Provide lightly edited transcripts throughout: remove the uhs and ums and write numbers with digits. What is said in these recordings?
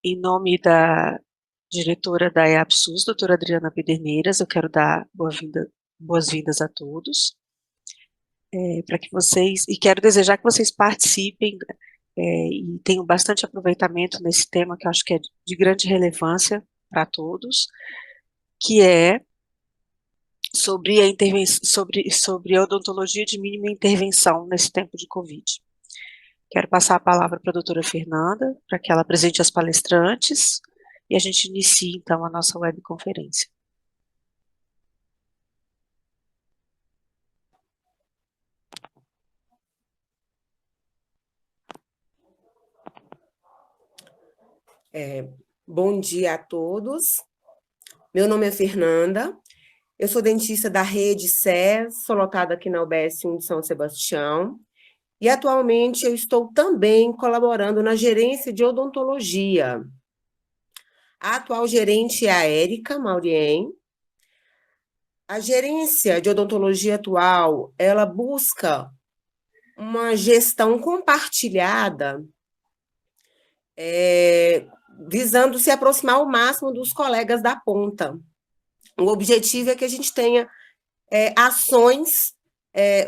Em nome da diretora da EAPSUS, doutora Adriana Pederneiras, eu quero dar boas-vindas a todos, para que vocês, e quero desejar que vocês participem e tenham bastante aproveitamento nesse tema, que eu acho que é de grande relevância para todos, que é sobre sobre a odontologia de mínima intervenção nesse tempo de Covid. Quero passar a palavra para a doutora Fernanda, para que ela apresente as palestrantes, e a gente inicie, então, a nossa webconferência. Bom dia a todos. Meu nome é Fernanda, eu sou dentista da rede SES, sou lotada aqui na UBS 1 de São Sebastião, e atualmente eu estou também colaborando na gerência de odontologia. A atual gerente é a Érica Maurien. A gerência de odontologia atual, ela busca uma gestão compartilhada, visando se aproximar ao máximo dos colegas da ponta. O objetivo é que a gente tenha ações,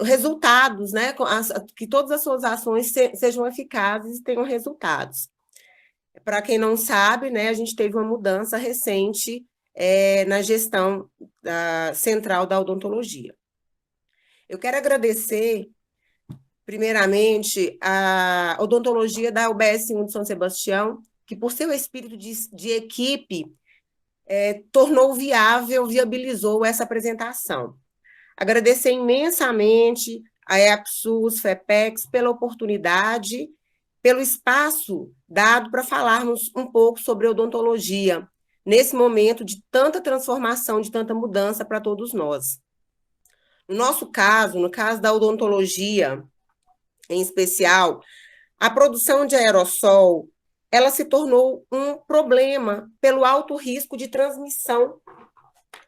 resultados, né? Que todas as suas ações sejam eficazes e tenham resultados. Para quem não sabe, né, a gente teve uma mudança recente na gestão central da odontologia. Eu quero agradecer, primeiramente, a odontologia da UBS 1 de São Sebastião, que, por seu espírito de equipe, tornou viável, viabilizou essa apresentação. Agradecer imensamente a EAPSUS, FEPEX, pela oportunidade, pelo espaço dado para falarmos um pouco sobre odontologia, nesse momento de tanta transformação, de tanta mudança para todos nós. No nosso caso, no caso da odontologia, em especial, a produção de aerossol, ela se tornou um problema pelo alto risco de transmissão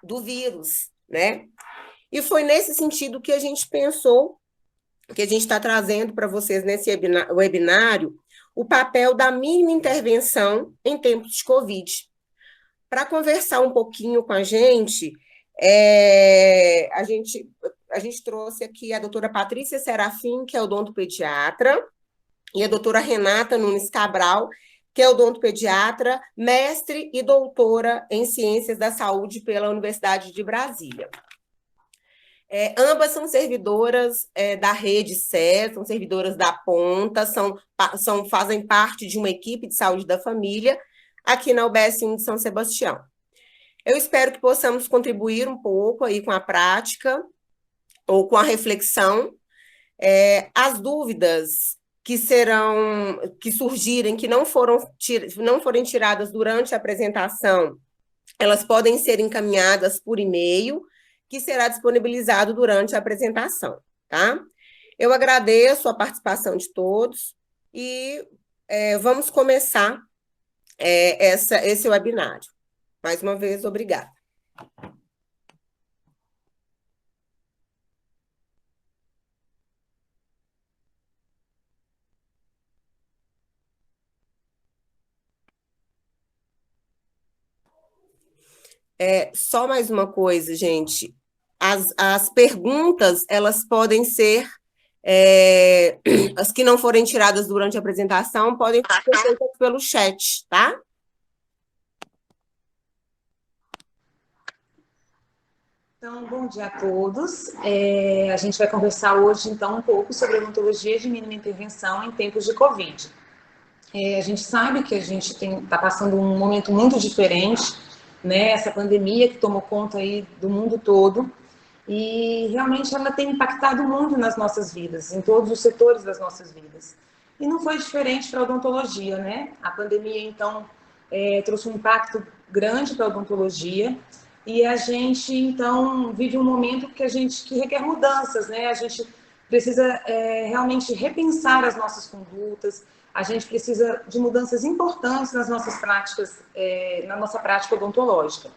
do vírus, né? E foi nesse sentido que a gente pensou, que a gente está trazendo para vocês nesse webinário, o papel da mínima intervenção em tempos de Covid. Para conversar um pouquinho com a gente trouxe aqui a doutora Patrícia Serafim, que é odontopediatra, e a doutora Renata Nunes Cabral, que é odontopediatra, mestre e doutora em Ciências da Saúde pela Universidade de Brasília. Ambas são servidoras da rede SES, são servidoras da ponta, fazem parte de uma equipe de saúde da família aqui na UBS 1 de São Sebastião. Eu espero que possamos contribuir um pouco aí com a prática ou com a reflexão. As dúvidas que surgirem, que não forem tiradas durante a apresentação, elas podem ser encaminhadas por e-mail, que será disponibilizado durante a apresentação, tá? Eu agradeço a participação de todos e vamos começar esse webinário. Mais uma vez, obrigada. Só mais uma coisa, gente. As perguntas, elas podem ser, as que não forem tiradas durante a apresentação, podem ser feitas pelo chat, tá? Então, bom dia a todos. A gente vai conversar hoje, então, um pouco sobre odontologia de mínima intervenção em tempos de Covid. A gente sabe que a gente está passando um momento muito diferente, né? Essa pandemia que tomou conta aí do mundo todo, e realmente ela tem impactado muito nas nossas vidas, em todos os setores das nossas vidas. E não foi diferente para a odontologia, né? A pandemia, então, trouxe um impacto grande para a odontologia, e a gente, então, vive um momento que requer mudanças, né? A gente precisa realmente repensar as nossas condutas, a gente precisa de mudanças importantes nas nossas práticas, na nossa prática odontológica.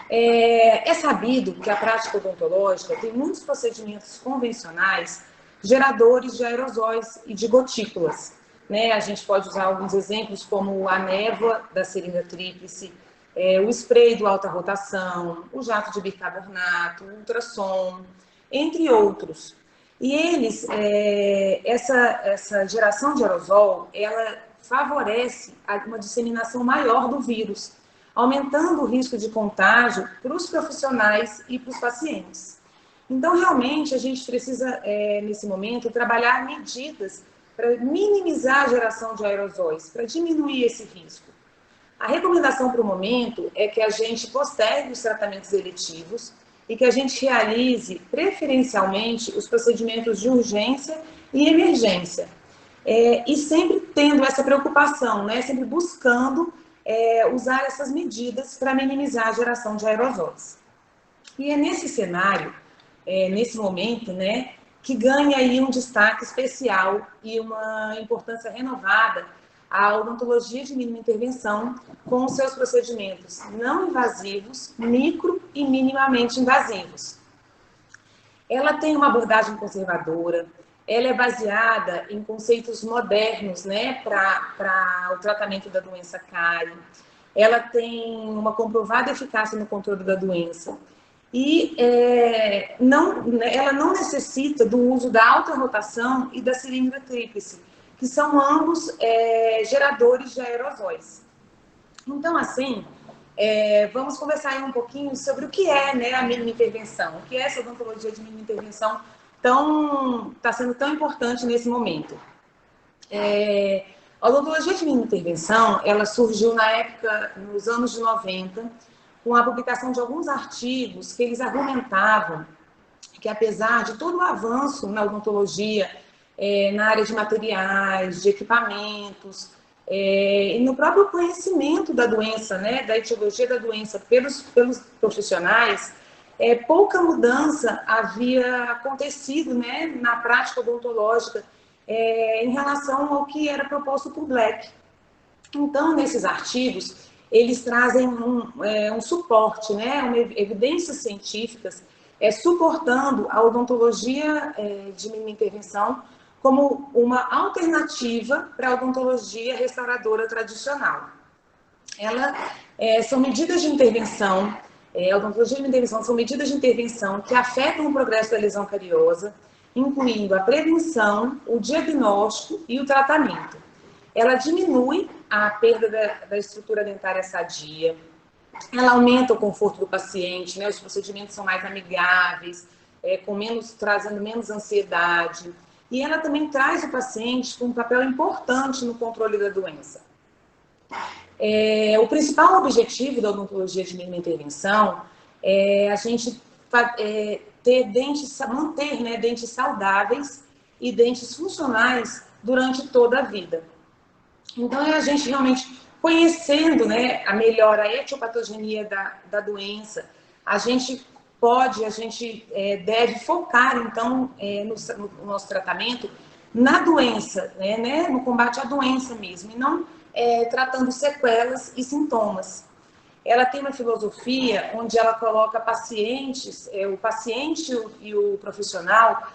É sabido que a prática odontológica tem muitos procedimentos convencionais geradores de aerosóis e de gotículas. né? A gente pode usar alguns exemplos como a névoa da seringa tríplice, o spray do alta rotação, o jato de bicarbonato, o ultrassom, entre outros. E eles, essa geração de aerosol, ela favorece uma disseminação maior do vírus, aumentando o risco de contágio para os profissionais e para os pacientes. Então, realmente, a gente precisa, nesse momento, trabalhar medidas para minimizar a geração de aerosóis, para diminuir esse risco. A recomendação para o momento é que a gente postergue os tratamentos eletivos e que a gente realize, preferencialmente, os procedimentos de urgência e emergência. E sempre tendo essa preocupação, né? Sempre buscando usar essas medidas para minimizar a geração de aerosóis. E é nesse cenário, nesse momento, né, que ganha aí um destaque especial e uma importância renovada a odontologia de mínima intervenção com os seus procedimentos não invasivos, micro e minimamente invasivos. Ela tem uma abordagem conservadora, ela é baseada em conceitos modernos, né, para o tratamento da doença cárie. Ela tem uma comprovada eficácia no controle da doença. E ela não necessita do uso da alta rotação e da seringa tríplice, que são ambos geradores de aerosóis. Então, assim, vamos conversar aí um pouquinho sobre o que é, né, a mínima intervenção, o que é essa odontologia de mínima intervenção está sendo tão importante nesse momento. A odontologia de mínima intervenção, ela surgiu na época, nos anos de 90, com a publicação de alguns artigos que eles argumentavam que, apesar de todo o avanço na odontologia, na área de materiais, de equipamentos, e no próprio conhecimento da doença, né, da etiologia da doença pelos profissionais, pouca mudança havia acontecido, né, na prática odontológica em relação ao que era proposto por Black. Então, nesses artigos, eles trazem um suporte, né, evidências científicas suportando a odontologia de mínima intervenção como uma alternativa para a odontologia restauradora tradicional. São medidas de intervenção, a odontologia de mínima intervenção são medidas de intervenção que afetam o progresso da lesão cariosa, incluindo a prevenção, o diagnóstico e o tratamento. Ela diminui a perda da estrutura dentária sadia, ela aumenta o conforto do paciente, né? Os procedimentos são mais amigáveis, trazendo menos ansiedade. E ela também traz o paciente com um papel importante no controle da doença. O principal objetivo da odontologia de mínima intervenção é a gente manter, né, dentes saudáveis e dentes funcionais durante toda a vida. Então, a gente realmente conhecendo, né, melhor a etiopatogenia da doença, a gente deve focar, então, no nosso tratamento na doença, né, no combate à doença mesmo, e não tratando sequelas e sintomas. Ela tem uma filosofia onde ela coloca pacientes, o paciente e o profissional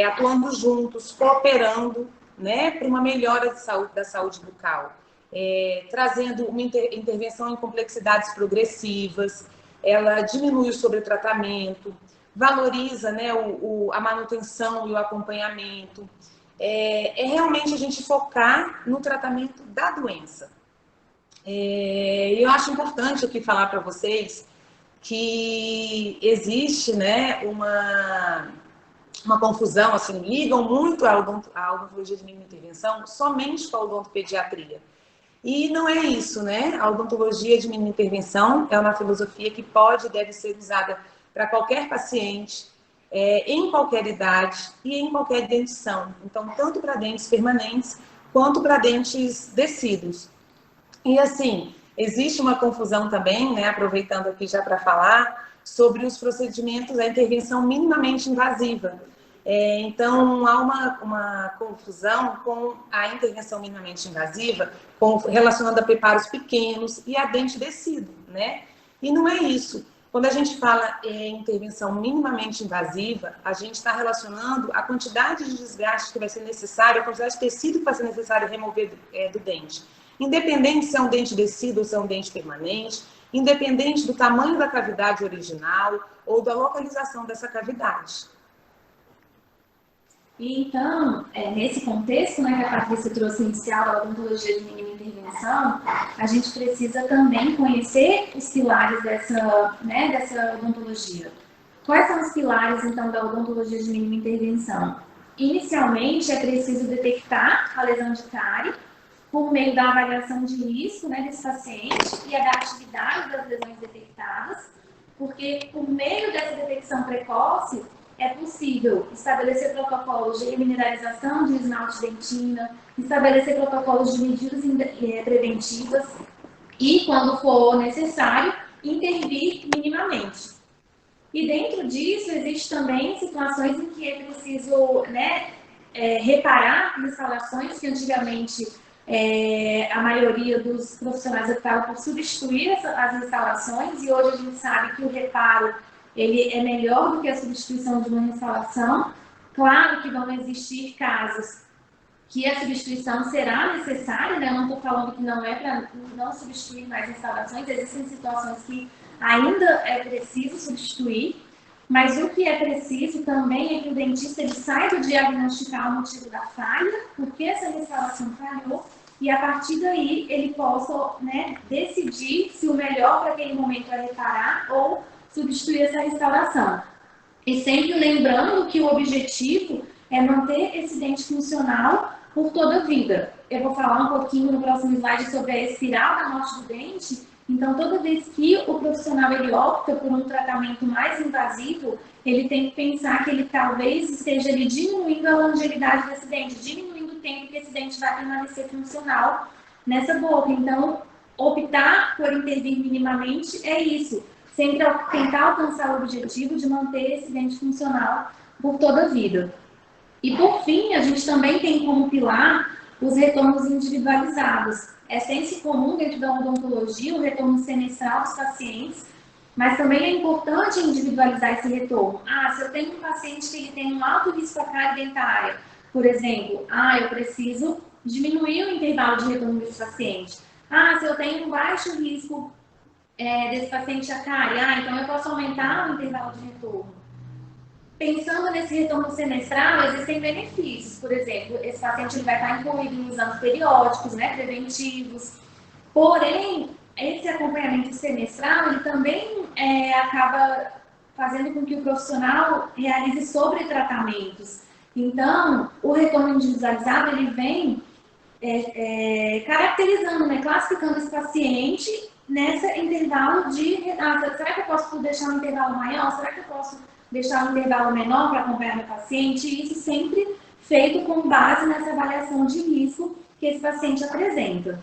atuando juntos, cooperando, né, para uma melhora da saúde bucal, trazendo uma intervenção em complexidades progressivas. Ela diminui o sobretratamento, valoriza, né, a manutenção e o acompanhamento. Realmente a gente focar no tratamento da doença. Eu acho importante aqui falar para vocês que existe, né, uma confusão, assim, ligam muito a odontologia de mínima intervenção somente com a odontopediatria. E não é isso, né? A odontologia de mínima intervenção é uma filosofia que pode e deve ser usada para qualquer paciente, em qualquer idade e em qualquer dentição. Então, tanto para dentes permanentes quanto para dentes decíduos. E assim, existe uma confusão também, né, aproveitando aqui já para falar, sobre os procedimentos, a intervenção minimamente invasiva. Então, há uma confusão com a intervenção minimamente invasiva, relacionando a preparos pequenos e a dente decíduo, né? E não é isso. Quando a gente fala em intervenção minimamente invasiva, a gente está relacionando a quantidade de desgaste que vai ser necessário, a quantidade de tecido que vai ser necessário remover do dente. Independente se é um dente descido ou se é um dente permanente, independente do tamanho da cavidade original ou da localização dessa cavidade. E então, nesse contexto, né, que a Patrícia trouxe inicial da odontologia de mínima intervenção, a gente precisa também conhecer os pilares dessa odontologia. Quais são os pilares, então, da odontologia de mínima intervenção? Inicialmente, é preciso detectar a lesão de cárie por meio da avaliação de risco, né, desse paciente e a da atividade das lesões detectadas, porque por meio dessa detecção precoce, é possível estabelecer protocolos de remineralização de esmalte de dentina, estabelecer protocolos de medidas preventivas e, quando for necessário, intervir minimamente. E dentro disso, existem também situações em que é preciso, reparar instalações que antigamente a maioria dos profissionais optavam por substituir as instalações, e hoje a gente sabe que o reparo ele é melhor do que a substituição de uma instalação. Claro que vão existir casos que a substituição será necessária, né? Eu não estou falando que não é para não substituir mais instalações, existem situações que ainda é preciso substituir, mas o que é preciso também é que o dentista ele saiba diagnosticar o motivo da falha, por que essa instalação falhou, e a partir daí ele possa, né, decidir se o melhor para aquele momento é reparar ou substituir essa instalação. E sempre lembrando que o objetivo é manter esse dente funcional por toda a vida. Eu vou falar um pouquinho no próximo slide sobre a espiral da morte do dente. Então, toda vez que o profissional ele opta por um tratamento mais invasivo, ele tem que pensar que ele talvez esteja ali diminuindo a longevidade desse dente, diminuindo o tempo que esse dente vai permanecer funcional nessa boca. Então, optar por intervir minimamente é isso. Sempre tentar alcançar o objetivo de manter esse dente funcional por toda a vida. E, por fim, a gente também tem como pilar os retornos individualizados. É senso comum dentro da odontologia o retorno semestral dos pacientes, mas também é importante individualizar esse retorno. Se eu tenho um paciente que ele tem um alto risco à cárie dentária, por exemplo, eu preciso diminuir o intervalo de retorno desse paciente. Se eu tenho um baixo risco desse paciente a cárie, então eu posso aumentar o intervalo de retorno. Pensando nesse retorno semestral, existem benefícios. Por exemplo, esse paciente ele vai estar incluído em exames periódicos, né, preventivos. Porém, esse acompanhamento semestral, ele também acaba fazendo com que o profissional realize sobretratamentos. Então, o retorno individualizado, ele vem caracterizando, né, classificando esse paciente nesse intervalo de... será que eu posso deixar um intervalo maior? Será que eu posso deixar um intervalo menor para acompanhar meu paciente? E isso sempre feito com base nessa avaliação de risco que esse paciente apresenta.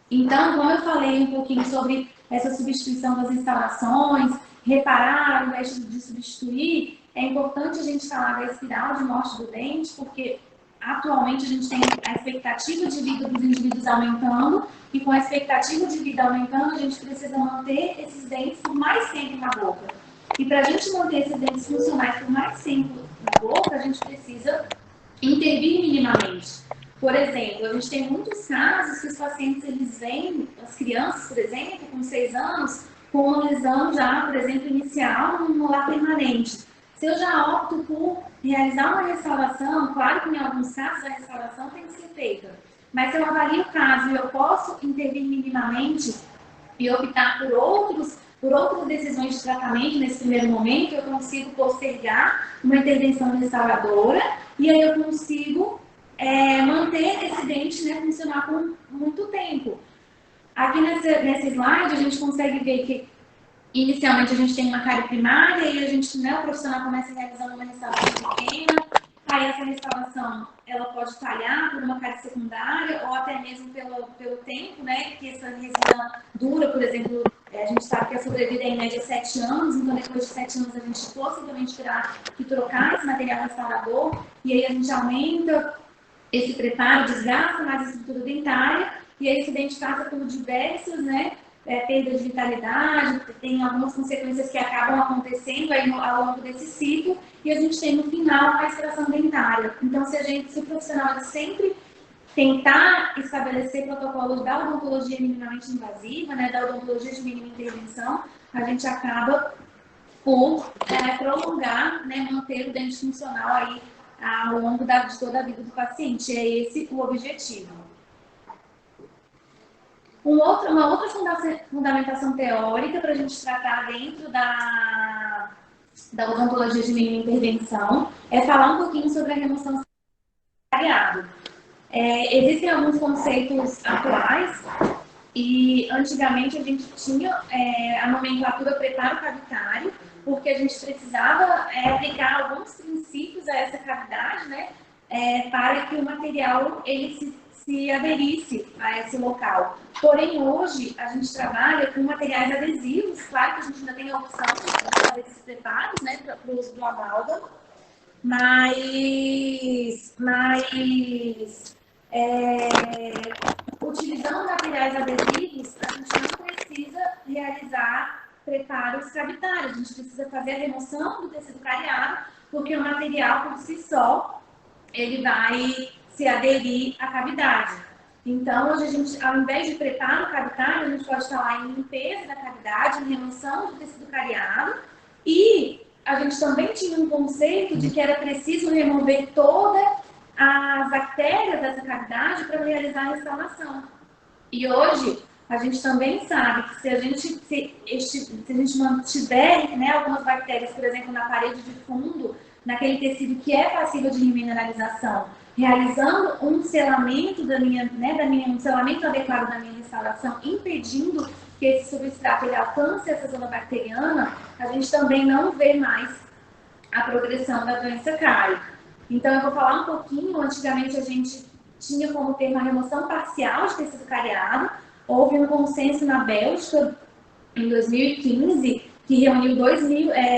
Então, como eu falei um pouquinho sobre essa substituição das instalações, reparar ao invés de substituir, é importante a gente falar da espiral de morte do dente, porque atualmente a gente tem a expectativa de vida dos indivíduos aumentando, e com a expectativa de vida aumentando, a gente precisa manter esses dentes por mais tempo na boca. E para a gente manter esses dentes funcionais por mais tempo na boca, a gente precisa intervir minimamente. Por exemplo, a gente tem muitos casos que os pacientes, eles vêm, as crianças, por exemplo, com 6 anos, com uma lesão já, por exemplo, inicial no molar permanente. Se eu já opto por realizar uma restauração, claro que em alguns casos a restauração tem que ser feita, mas se eu avalio o caso e eu posso intervir minimamente e optar por outras decisões de tratamento nesse primeiro momento, eu consigo postergar uma intervenção restauradora e aí eu consigo manter esse dente, né, funcionar por muito tempo. Aqui nesse slide a gente consegue ver que inicialmente a gente tem uma cárie primária e a gente, né, o profissional começa realizando uma restauração pequena, aí essa restauração ela pode falhar por uma cárie secundária ou até mesmo pelo tempo, né, que essa resina dura. Por exemplo, a gente sabe que a sobrevida é em média 7 anos, então depois de 7 anos a gente possivelmente terá que trocar esse material restaurador, e aí a gente aumenta esse preparo, desgasta mais a estrutura dentária, e aí esse dente passa por diversos, né, perda de vitalidade, tem algumas consequências que acabam acontecendo aí ao longo desse ciclo, e a gente tem no final a extração dentária. Então, se o profissional sempre tentar estabelecer protocolos da odontologia minimamente invasiva, né, da odontologia de mínima intervenção, a gente acaba por prolongar, né, manter o dente funcional aí ao longo de toda a vida do paciente. É esse o objetivo. Uma outra fundamentação teórica para a gente tratar dentro da odontologia de mínima intervenção é falar um pouquinho sobre a remoção cariado. Existem alguns conceitos atuais e antigamente a gente tinha a nomenclatura preparo cavitário, porque a gente precisava aplicar alguns princípios a essa cavidade, né, para que o material ele se aderisse a esse local. Porém, hoje, a gente trabalha com materiais adesivos. Claro que a gente ainda tem a opção de fazer esses preparos, né, para o uso do amálgama, utilizando materiais adesivos, a gente não precisa realizar preparos cavitários. A gente precisa fazer a remoção do tecido cariado, porque o material, por si só, ele vai se aderir à cavidade. Então, hoje a gente, ao invés de preparo cavitário, a gente pode falar em limpeza da cavidade, em remoção do tecido cariado, e a gente também tinha um conceito de que era preciso remover todas as bactérias dessa cavidade para realizar a restauração. E hoje, a gente também sabe que se a gente mantiver, né, algumas bactérias, por exemplo, na parede de fundo, naquele tecido que é passível de remineralização, realizando um selamento um selamento adequado da minha restauração, impedindo que esse substrato ele alcance essa zona bacteriana, a gente também não vê mais a progressão da doença cárie. Então, eu vou falar um pouquinho. Antigamente, a gente tinha como termo a remoção parcial de tecido cariado. Houve um consenso na Bélgica, em 2015, que reuniu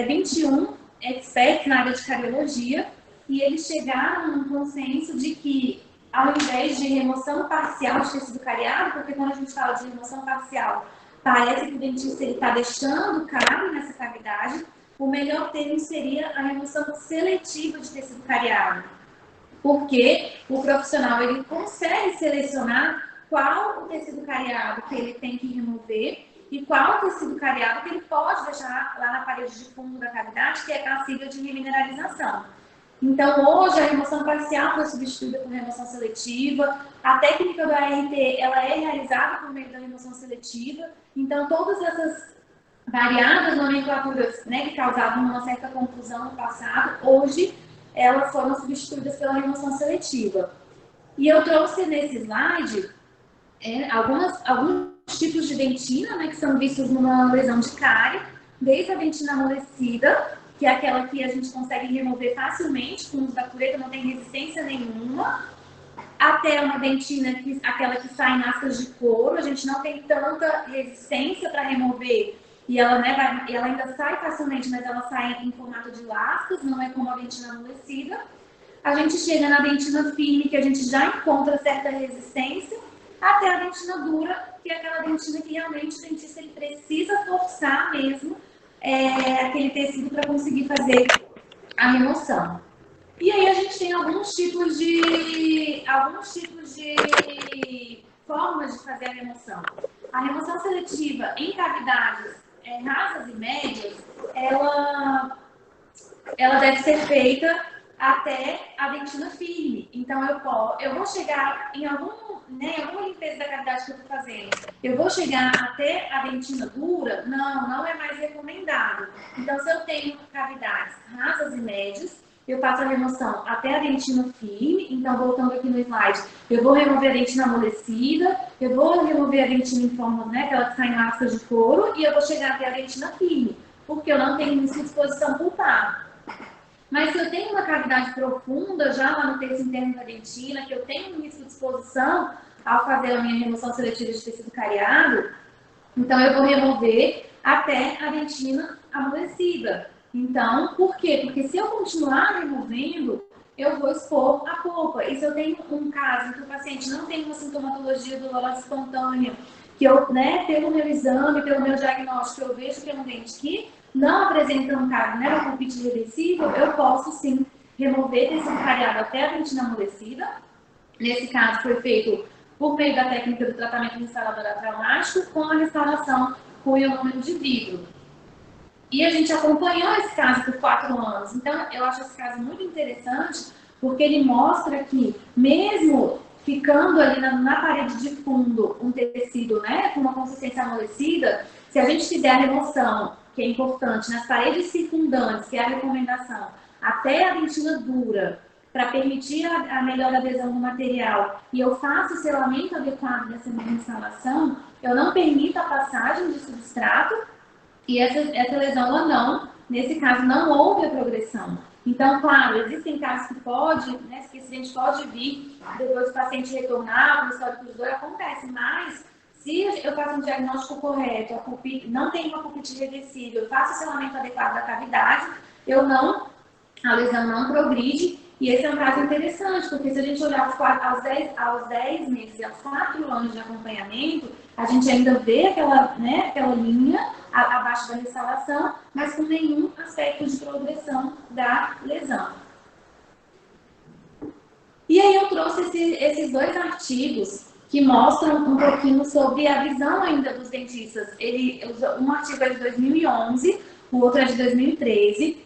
21 experts na área de cariologia, e eles chegaram num consenso de que, ao invés de remoção parcial de tecido cariado, porque quando a gente fala de remoção parcial, parece que o dentista está deixando cárie nessa cavidade, o melhor termo seria a remoção seletiva de tecido cariado, porque o profissional ele consegue selecionar qual o tecido cariado que ele tem que remover e qual o tecido cariado que ele pode deixar lá na parede de fundo da cavidade, que é passível de remineralização. Então, hoje, a remoção parcial foi substituída por remoção seletiva. A técnica do ART, ela é realizada por meio da remoção seletiva. Então, todas essas variadas nomenclaturas, né, que causavam uma certa confusão no passado, hoje, elas foram substituídas pela remoção seletiva. E eu trouxe nesse slide alguns tipos de dentina, né, que são vistos numa lesão de cárie, desde a dentina amolecida, que é aquela que a gente consegue remover facilmente com o uso da cureta, não tem resistência nenhuma, até uma dentina, aquela que sai em lascas de couro, a gente não tem tanta resistência para remover, e ela, né, ela ainda sai facilmente, mas ela sai em formato de lascas, não é como a dentina amolecida. A gente chega na dentina firme, que a gente já encontra certa resistência, até a dentina dura, que é aquela dentina que realmente o dentista ele precisa forçar mesmo aquele tecido para conseguir fazer a remoção. E aí a gente tem alguns tipos de formas de fazer a remoção. A remoção seletiva em cavidades rasas e médias, ela deve ser feita até a dentina firme. Então, eu vou chegar em alguma limpeza da cavidade que eu estou fazendo, eu vou chegar até a dentina dura? Não é mais recomendado. Então, se eu tenho cavidades rasas e médias, eu faço a remoção até a dentina firme. Então, voltando aqui no slide, eu vou remover a dentina amolecida, eu vou remover a dentina em forma, né, aquela que sai em lascas de couro, e eu vou chegar até a dentina firme, porque eu não tenho risco de exposição pulpar. Mas se eu tenho uma cavidade profunda, já lá no terço interno da dentina, que eu tenho um risco de exposição ao fazer a minha remoção seletiva de tecido cariado, então eu vou remover até a dentina amolecida. Então, por quê? Porque se eu continuar removendo, eu vou expor a polpa. E se eu tenho um caso em que o paciente não tem uma sintomatologia dolorosa espontânea, que eu, né, pelo meu exame, pelo meu diagnóstico, eu vejo que é um dente que não apresenta um caso, né, uma pulpite reversível, eu posso sim remover tecido cariado até a dentina amolecida. Nesse caso, foi feito por meio da técnica do tratamento restaurador traumático com a restauração com ionômero de vidro. E a gente acompanhou esse caso por 4 anos. Então, eu acho esse caso muito interessante, porque ele mostra que, mesmo ficando ali na parede de fundo um tecido, né, com uma consistência amolecida, se a gente fizer a remoção, que é importante, nas paredes circundantes, que é a recomendação, até a dentina dura, para permitir a melhor adesão do material, e eu faço o selamento adequado dessa minha instalação, eu não permito a passagem de substrato, e essa lesão, ela não, nesse caso, não houve a progressão. Então, claro, existem casos que pode, né, que esse dente pode vir, depois do paciente retornar, o histórico de dor acontece, mas se eu faço um diagnóstico correto, a pulpite, não tem uma pulpite reversível, eu faço o selamento adequado da cavidade, a lesão não progride, e esse é um caso interessante, porque se a gente olhar aos 10 meses e aos 4 anos de acompanhamento, a gente ainda vê aquela linha abaixo da restauração, mas com nenhum aspecto de progressão da lesão. E aí eu trouxe esses 2 artigos que mostram um pouquinho sobre a visão ainda dos dentistas. Um artigo é de 2011, o outro é de 2013.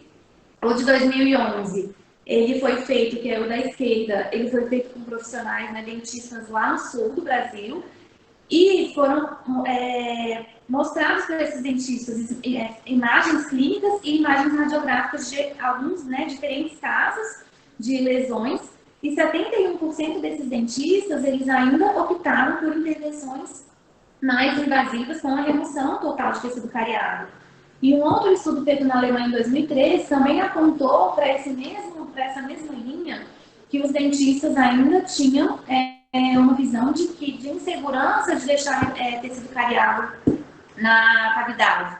O de 2011, ele foi feito, que é o da esquerda, ele foi feito com profissionais, né, dentistas lá no sul do Brasil, e foram mostrados para esses dentistas imagens clínicas e imagens radiográficas de alguns, né, diferentes casos de lesões, e 71% desses dentistas, eles ainda optaram por intervenções mais invasivas com a remoção total de tecido cariado. E um outro estudo feito na Alemanha em 2013 também apontou para essa mesma linha que os dentistas ainda tinham uma visão de insegurança de deixar tecido cariado na cavidade.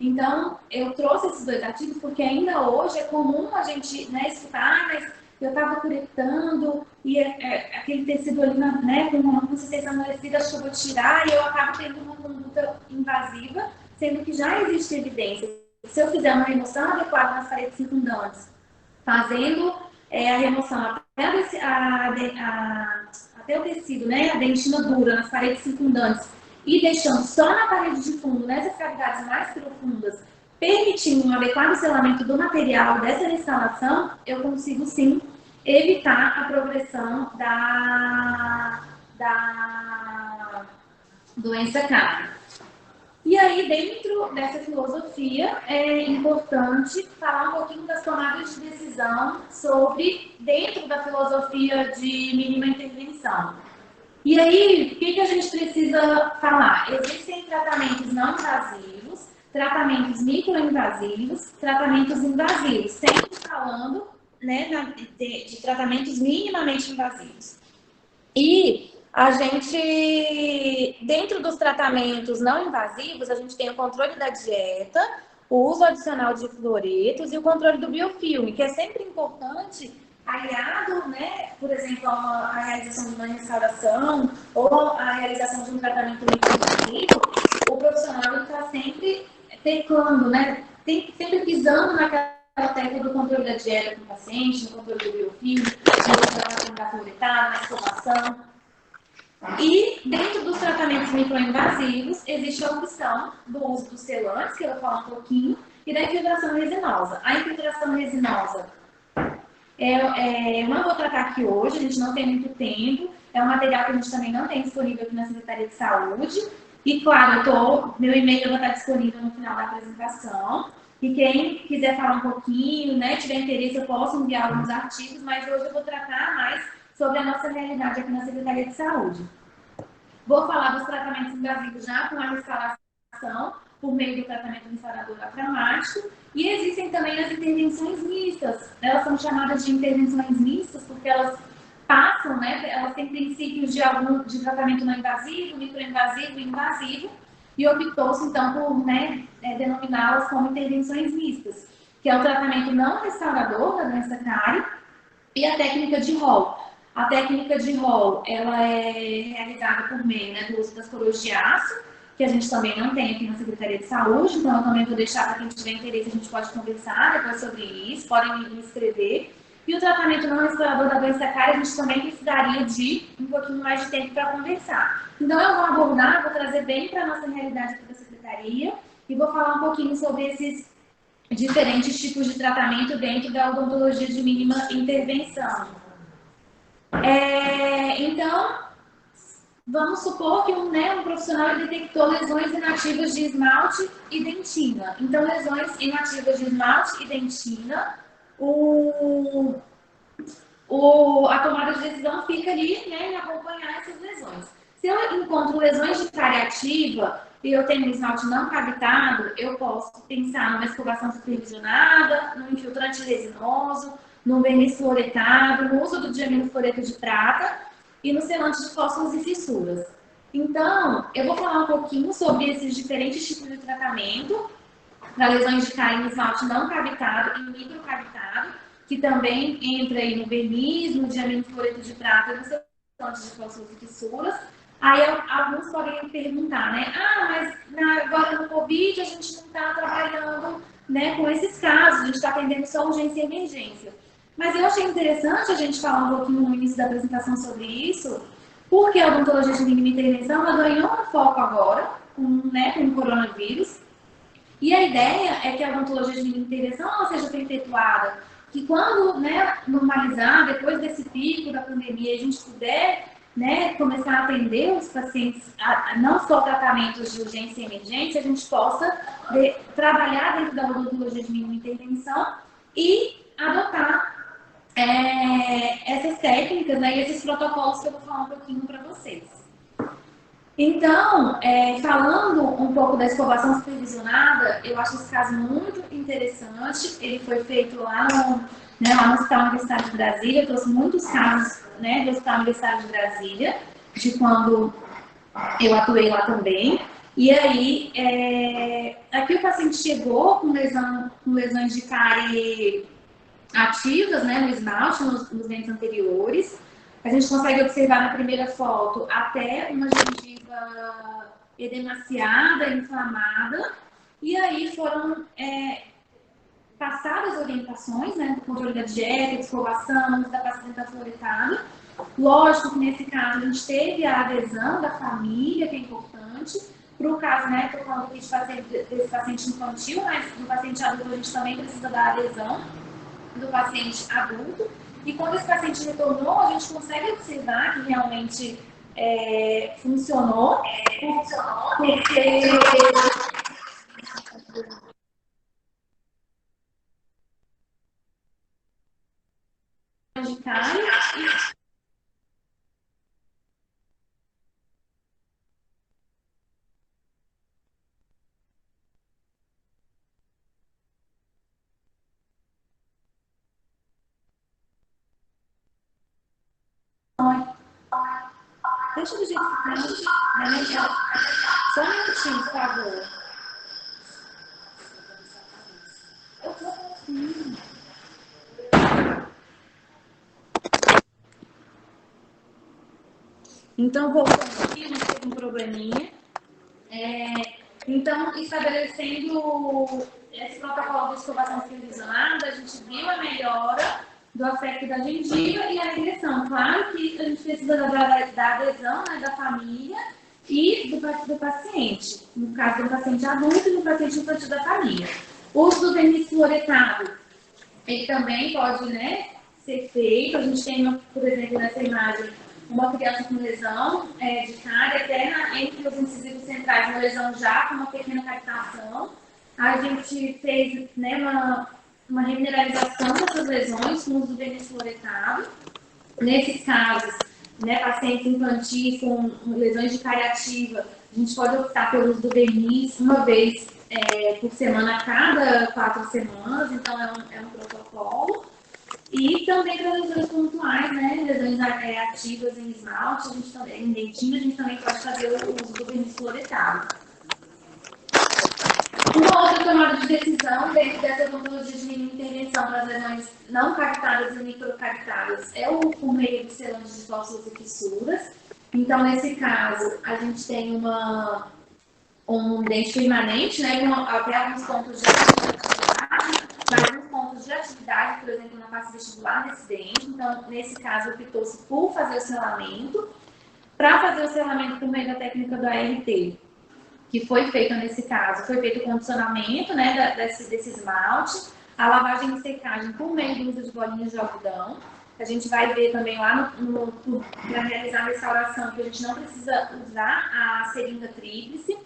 Então, eu trouxe esses 2 artigos porque ainda hoje é comum a gente, né, escutar, mas eu estava curetando e aquele tecido ali, né, com uma consistência amolecida, acho que eu vou tirar, e eu acabo tendo uma conduta invasiva, sendo que já existe evidência. Se eu fizer uma remoção adequada nas paredes circundantes, fazendo a remoção até o tecido, né, a dentina dura nas paredes circundantes, e deixando só na parede de fundo, nessas cavidades mais profundas, permitindo um adequado selamento do material dessa restauração, eu consigo sim evitar a progressão da doença cárie. E aí, dentro dessa filosofia, é importante falar um pouquinho das tomadas de decisão dentro da filosofia de mínima intervenção. E aí, o que a gente precisa falar? Existem tratamentos não invasivos, tratamentos microinvasivos, tratamentos invasivos, sempre falando, né, de tratamentos minimamente invasivos. E a gente, dentro dos tratamentos não invasivos, a gente tem o controle da dieta, o uso adicional de fluoretos e o controle do biofilme, que é sempre importante, aliado, né, por exemplo, a realização de uma restauração ou a realização de um tratamento microinvasivo, o profissional está sempre teclando, né, sempre pisando naquela tecla do controle da dieta com o paciente, no controle do biofilme, no tratamento da fluoretada, na escovação. E dentro dos tratamentos microinvasivos, existe a opção do uso dos selantes, que eu vou falar um pouquinho, e da infiltração resinosa. A infiltração resinosa eu não vou tratar aqui hoje, a gente não tem muito tempo, é um material que a gente também não tem disponível aqui na Secretaria de Saúde. E claro, meu e-mail vai estar disponível no final da apresentação. E quem quiser falar um pouquinho, né, tiver interesse, eu posso enviar alguns artigos, mas hoje eu vou tratar mais sobre a nossa realidade aqui na Secretaria de Saúde. Vou falar dos tratamentos invasivos já com a restauração, por meio do tratamento restaurador traumático, e existem também as intervenções mistas. Elas são chamadas de intervenções mistas porque elas passam, né, elas têm princípios de tratamento não invasivo, microinvasivo e invasivo, e optou-se então por, né, denominá-las como intervenções mistas, que é o tratamento não restaurador da doença cárie, E a técnica de Hall. A técnica de Hall, ela é realizada por meio, né, do uso das coroas de aço, que a gente também não tem aqui na Secretaria de Saúde, então eu também vou deixar para quem tiver interesse, a gente pode conversar depois sobre isso, podem me escrever. E o tratamento não restaurador da doença cárie, a gente também precisaria de um pouquinho mais de tempo para conversar. Então eu vou abordar, vou trazer bem para a nossa realidade aqui da Secretaria e vou falar um pouquinho sobre esses diferentes tipos de tratamento dentro da odontologia de mínima intervenção. Então, vamos supor que um profissional detectou lesões inativas de esmalte e dentina. Então, lesões inativas de esmalte e dentina, a tomada de decisão fica ali, né, em acompanhar essas lesões. Se eu encontro lesões de cárie ativa e eu tenho um esmalte não cavitado, eu posso pensar numa escovação supervisionada, num infiltrante resinoso, num verniz fluoretado, no uso do diamino fluoreto de prata e no selante de fósforos e fissuras. Então, eu vou falar um pouquinho sobre esses diferentes tipos de tratamento para lesões de cárie em esmalte não cavitado e microcavitado, que também entra aí no verniz, no diamino fluoreto de prata e no selante de fósforos e fissuras. Aí alguns podem perguntar, né? Mas agora no Covid a gente não está trabalhando, né, com esses casos, a gente está atendendo só urgência e emergência. Mas eu achei interessante a gente falar um pouquinho no início da apresentação sobre isso, porque a odontologia de mínima intervenção ela ganhou um foco agora, com o coronavírus. E a ideia é que a odontologia de mínima intervenção ela seja perpetuada, que quando, né, normalizar, depois desse pico da pandemia, a gente puder, né, começar a atender os pacientes, não só tratamentos de urgência e emergência, a gente possa trabalhar dentro da odontologia de mínima intervenção e adotar essas técnicas, né, e esses protocolos que eu vou falar um pouquinho para vocês. Então, falando um pouco da escovação supervisionada, eu acho esse caso muito interessante. Ele foi feito lá no Hospital Universitário de Brasília. Eu trouxe muitos casos, né, do Hospital Universitário de Brasília, de quando eu atuei lá também. E aí, aqui o paciente chegou com lesões de cárie ativas, né, no esmalte, nos dentes anteriores. A gente consegue observar na primeira foto até uma gengiva edemaciada, inflamada, e aí foram passadas orientações, né, do controle da dieta, de escovação, da pasta dental fluoretada. Lógico que nesse caso a gente teve a adesão da família, que é importante. Para o caso, né, estou falando aqui desse paciente infantil, mas do paciente adulto a gente também precisa da adesão do paciente adulto. E quando esse paciente retornou, a gente consegue observar que realmente funcionou, porque de cárie deixa do jeito que tá, né? Só um minutinho, por favor. Então, voltando aqui, a gente teve um probleminha. Então, estabelecendo esse protocolo de escovação supervisionada, a gente viu a melhora do aspecto da gengiva e a regressão. Claro que a gente precisa da adesão, né, da família e do paciente. No caso do paciente adulto e no paciente infantil da família. O uso do verniz fluoretado, ele também pode, né, ser feito. A gente tem, por exemplo, nessa imagem, uma criança com lesão de cárie, até entre os incisivos centrais, uma lesão já com uma pequena cavitação. A gente fez, né, uma remineralização dessas lesões com o uso do verniz fluoretado. Nesses casos, né, pacientes infantis com lesões de cárie ativa, a gente pode optar pelo uso do verniz uma vez por semana, a cada 4 semanas, então é um protocolo. E também para lesões pontuais, né, lesões ativas em esmalte, em dentina, a gente também pode fazer o uso do verniz fluoretado. Uma outra tomada de decisão dentro dessa odontologia de mínima intervenção para as lesões não cavitadas e microcavitadas é o por meio de selantes de fósforos e fissuras. Então, nesse caso, a gente tem um dente permanente, né, com até alguns pontos de atividade, mas alguns pontos de atividade, por exemplo, na face vestibular desse dente. Então, nesse caso, optou-se por fazer o selamento. Para fazer o selamento por meio da técnica do ART, que foi feito nesse caso, foi feito o condicionamento, né, desse esmalte, a lavagem e secagem por meio do uso de bolinhas de algodão. A gente vai ver também lá para realizar a restauração que a gente não precisa usar a seringa tríplice.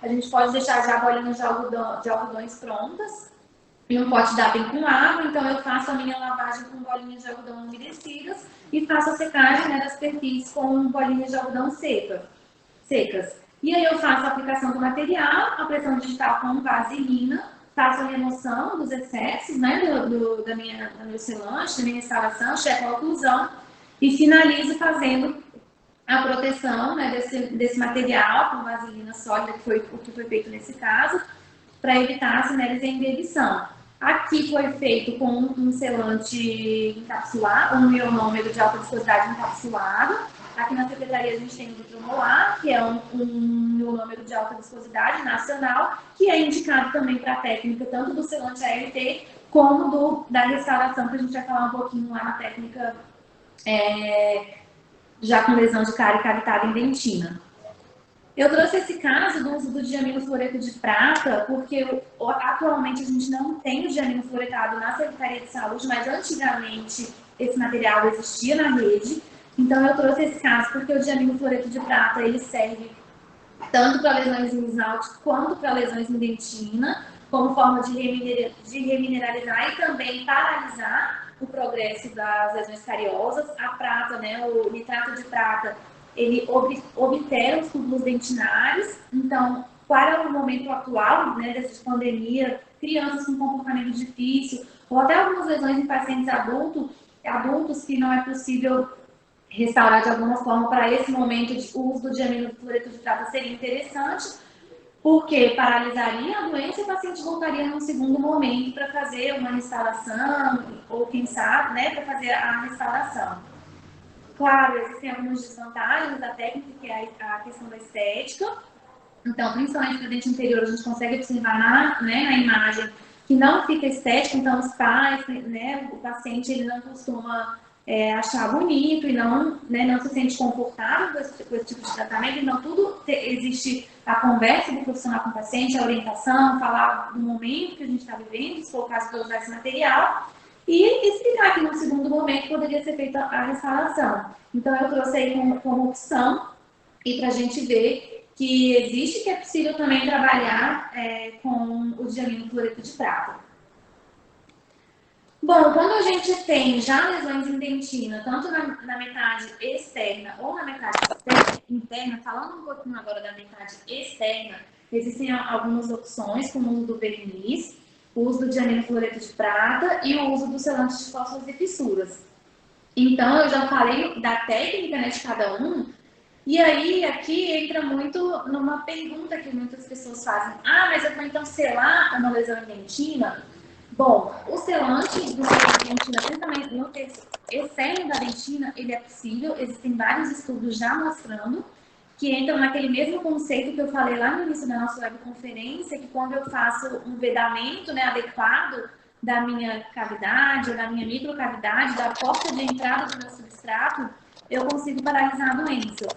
A gente pode deixar já bolinhas de algodões prontas em um pote d'água com água. Então eu faço a minha lavagem com bolinhas de algodão umedecidas e faço a secagem, né, das superfícies com bolinhas de algodão secas. E aí eu faço a aplicação do material, a pressão digital com vaselina, faço a remoção dos excessos, né, da meu selante, da minha instalação, checo a oclusão e finalizo fazendo a proteção, né, desse material com vaselina sólida, que foi o que foi feito nesse caso, para evitar a cinese e a embebição. Aqui foi feito com um selante encapsulado, um ionômero de alta viscosidade encapsulado. Aqui na secretaria a gente tem o Vitromolar, que é um ionômero de alta viscosidade nacional, que é indicado também para a técnica tanto do selante ART como da restauração, que a gente vai falar um pouquinho lá na técnica já com lesão de cárie cavitada em dentina. Eu trouxe esse caso do uso do diamino-fluoreto de prata, porque atualmente a gente não tem o diamino-fluoretado na Secretaria de Saúde, mas antigamente esse material existia na rede. Então eu trouxe esse caso porque o diamino-fluoreto de prata ele serve tanto para lesões em esmalte quanto para lesões em dentina, como forma de remineralizar e também paralisar o progresso das lesões cariosas. A prata, né, o nitrato de prata, ele obtera os túbulos dentinários. Então, para o momento atual, né, dessa pandemia, crianças com comportamento difícil, ou até algumas lesões em pacientes adultos que não é possível restaurar de alguma forma, para esse momento, o uso do diamino-fluoreto de prata seria interessante, porque paralisaria a doença e o paciente voltaria num segundo momento para fazer uma restauração, ou quem sabe, né, para fazer a restauração. Claro, existem algumas desvantagens da técnica, que é a questão da estética. Então, principalmente para o dente inferior, a gente consegue observar na imagem que não fica estético. Então, os pais, né, o paciente, ele não costuma achar bonito e não se sente confortável com esse tipo de tratamento. Então, existe a conversa do profissional com o paciente, a orientação, falar do momento que a gente está vivendo, se for o caso de usar esse material, e explicar que no segundo momento poderia ser feita a restauração. Então, eu trouxe aí como opção, e para a gente ver que existe, que é possível também trabalhar com o diamino-fluoreto de prata. Bom, quando a gente tem já lesões em dentina, tanto na metade externa ou na metade interna, falando um pouquinho agora da metade externa, existem algumas opções, como o uso do verniz, o uso do diamino-fluoreto de prata e o uso do selante de fósforos e fissuras. Então, eu já falei da técnica, né, de cada um, e aí aqui entra muito numa pergunta que muitas pessoas fazem. Ah, mas eu vou então selar uma lesão em dentina? Bom, o selante do selante de dentina, principalmente no terço externo da dentina, ele é possível. Existem vários estudos já mostrando que entram naquele mesmo conceito que eu falei lá no início da nossa webconferência, que quando eu faço um vedamento, né, adequado da minha cavidade ou da minha microcavidade, da porta de entrada do meu substrato, eu consigo paralisar a doença.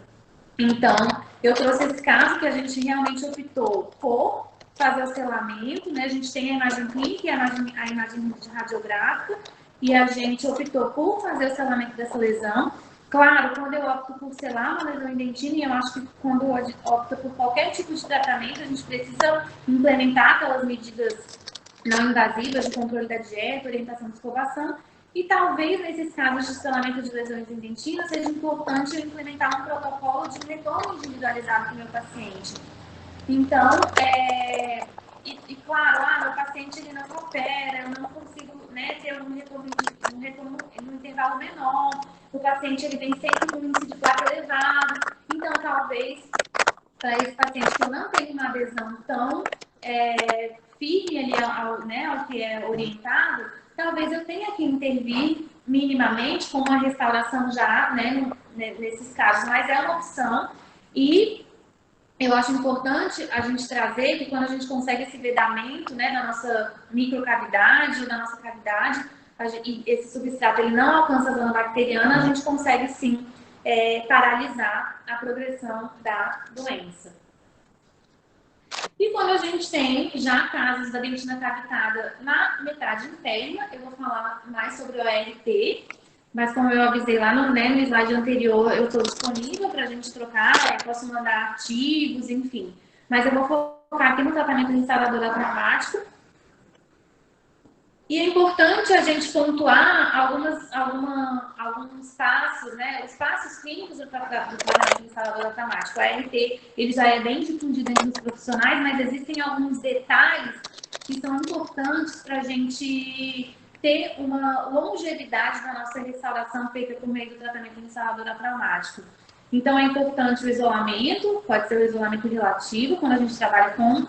Então, eu trouxe esse caso que a gente realmente optou por fazer o selamento, né? A gente tem a imagem clínica e a imagem radiográfica, e a gente optou por fazer o selamento dessa lesão. Claro, quando eu opto por selar uma lesão em dentina, e eu acho que quando eu opto por qualquer tipo de tratamento, a gente precisa implementar aquelas medidas não invasivas de controle da dieta, orientação de escovação, e talvez nesses casos de selamento de lesões em dentina seja importante eu implementar um protocolo de retorno individualizado para o meu paciente. Então, claro, meu paciente ele não coopera, eu não consigo, né, ter um retorno em um intervalo menor, o paciente ele vem sempre com um índice de placa elevado. Então, talvez, para esse paciente que eu não tenho uma adesão tão firme ali né, ao que é orientado, talvez eu tenha que intervir minimamente com uma restauração já, né, nesses casos, mas é uma opção. E eu acho importante a gente trazer que quando a gente consegue esse vedamento, né, na nossa microcavidade, na nossa cavidade, e esse substrato ele não alcança a zona bacteriana, a gente consegue sim paralisar a progressão da doença. E quando a gente tem já casos da dentina cavitada na metade interna, eu vou falar mais sobre o ART, mas como eu avisei lá no slide anterior, eu estou disponível para a gente trocar, eu posso mandar artigos, enfim. Mas eu vou focar aqui no tratamento restaurador atraumático. E é importante a gente pontuar alguns passos, né? Os passos clínicos do tratamento restaurador atraumático. O ART, ele já é bem difundido entre os profissionais, mas existem alguns detalhes que são importantes para a gente ter uma longevidade da nossa restauração feita por meio do tratamento restaurador atraumático. Então, é importante o isolamento, pode ser o isolamento relativo, quando a gente trabalha com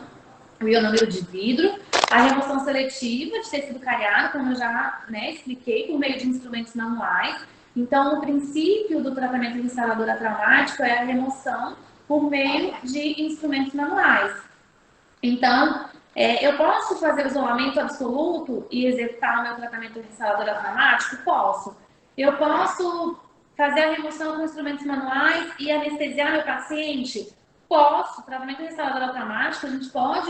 o ionômero de vidro, a remoção seletiva de tecido cariado, como eu já expliquei, por meio de instrumentos manuais. Então, o princípio do tratamento restaurador atraumático é a remoção por meio de instrumentos manuais. Então, eu posso fazer o isolamento absoluto e executar o meu tratamento restaurador atraumático? Posso. Eu posso fazer a remoção com instrumentos manuais e anestesiar meu paciente? Posso. Tratamento restaurador atraumático, a gente pode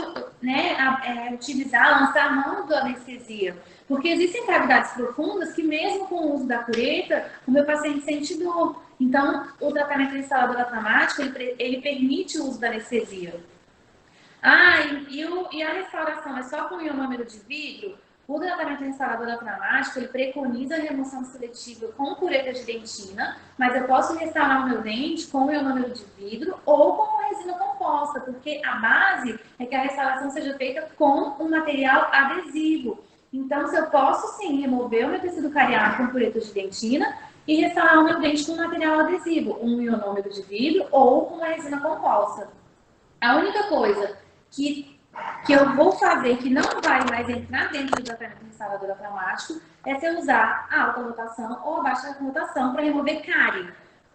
utilizar, lançar mão da anestesia. Porque existem cavidades profundas que mesmo com o uso da cureta, o meu paciente sente dor. Então, o tratamento restaurador atraumático, ele permite o uso da anestesia. E a restauração é só com o ionômero de vidro? O tratamento restaurador atraumático, ele preconiza a remoção seletiva com cureta de dentina, mas eu posso restaurar o meu dente com o ionômero de vidro ou com resina composta, porque a base é que a restauração seja feita com um material adesivo. Então, se eu posso sim remover o meu tecido cariado com cureta de dentina e restaurar o meu dente com material adesivo, um ionômero de vidro ou uma resina composta. A única coisa que eu vou fazer, que não vai mais entrar dentro do tratamento restaurador atraumático, é se eu usar a alta rotação ou a baixa rotação para remover cárie.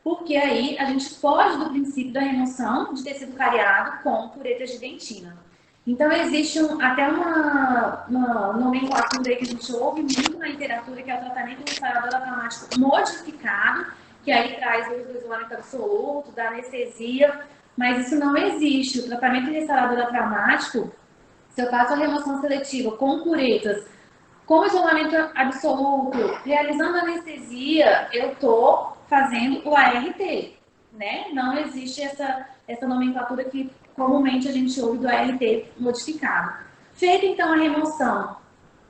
Porque aí a gente foge do princípio da remoção de tecido cariado com curetas de dentina. Então, existe até uma nomenclatura aí que a gente ouve muito na literatura, que é o tratamento restaurador atraumático modificado, que aí traz o uso do isolamento absoluto, da anestesia, mas isso não existe. O tratamento restaurador atraumático, se eu faço a remoção seletiva com curetas, com isolamento absoluto, realizando anestesia, eu estou fazendo o ART, né? Não existe essa nomenclatura que comumente a gente ouve do ART modificado. Feita então a remoção,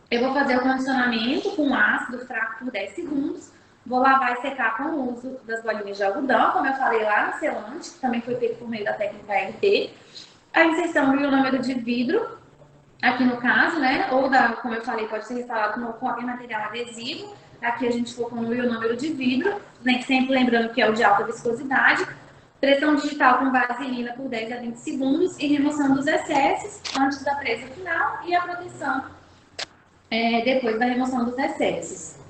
eu vou fazer o condicionamento com ácido fraco por 10 segundos, vou lavar e secar com o uso das bolinhas de algodão, como eu falei lá no selante, que também foi feito por meio da técnica ART. A inserção do ionômero de vidro, aqui no caso, né? Ou como eu falei, pode ser restaurado com qualquer material adesivo. Aqui a gente focou no ionômero de vidro, sempre lembrando que é o de alta viscosidade. Pressão digital com vaselina por 10 a 20 segundos e remoção dos excessos antes da presa final e a proteção depois da remoção dos excessos.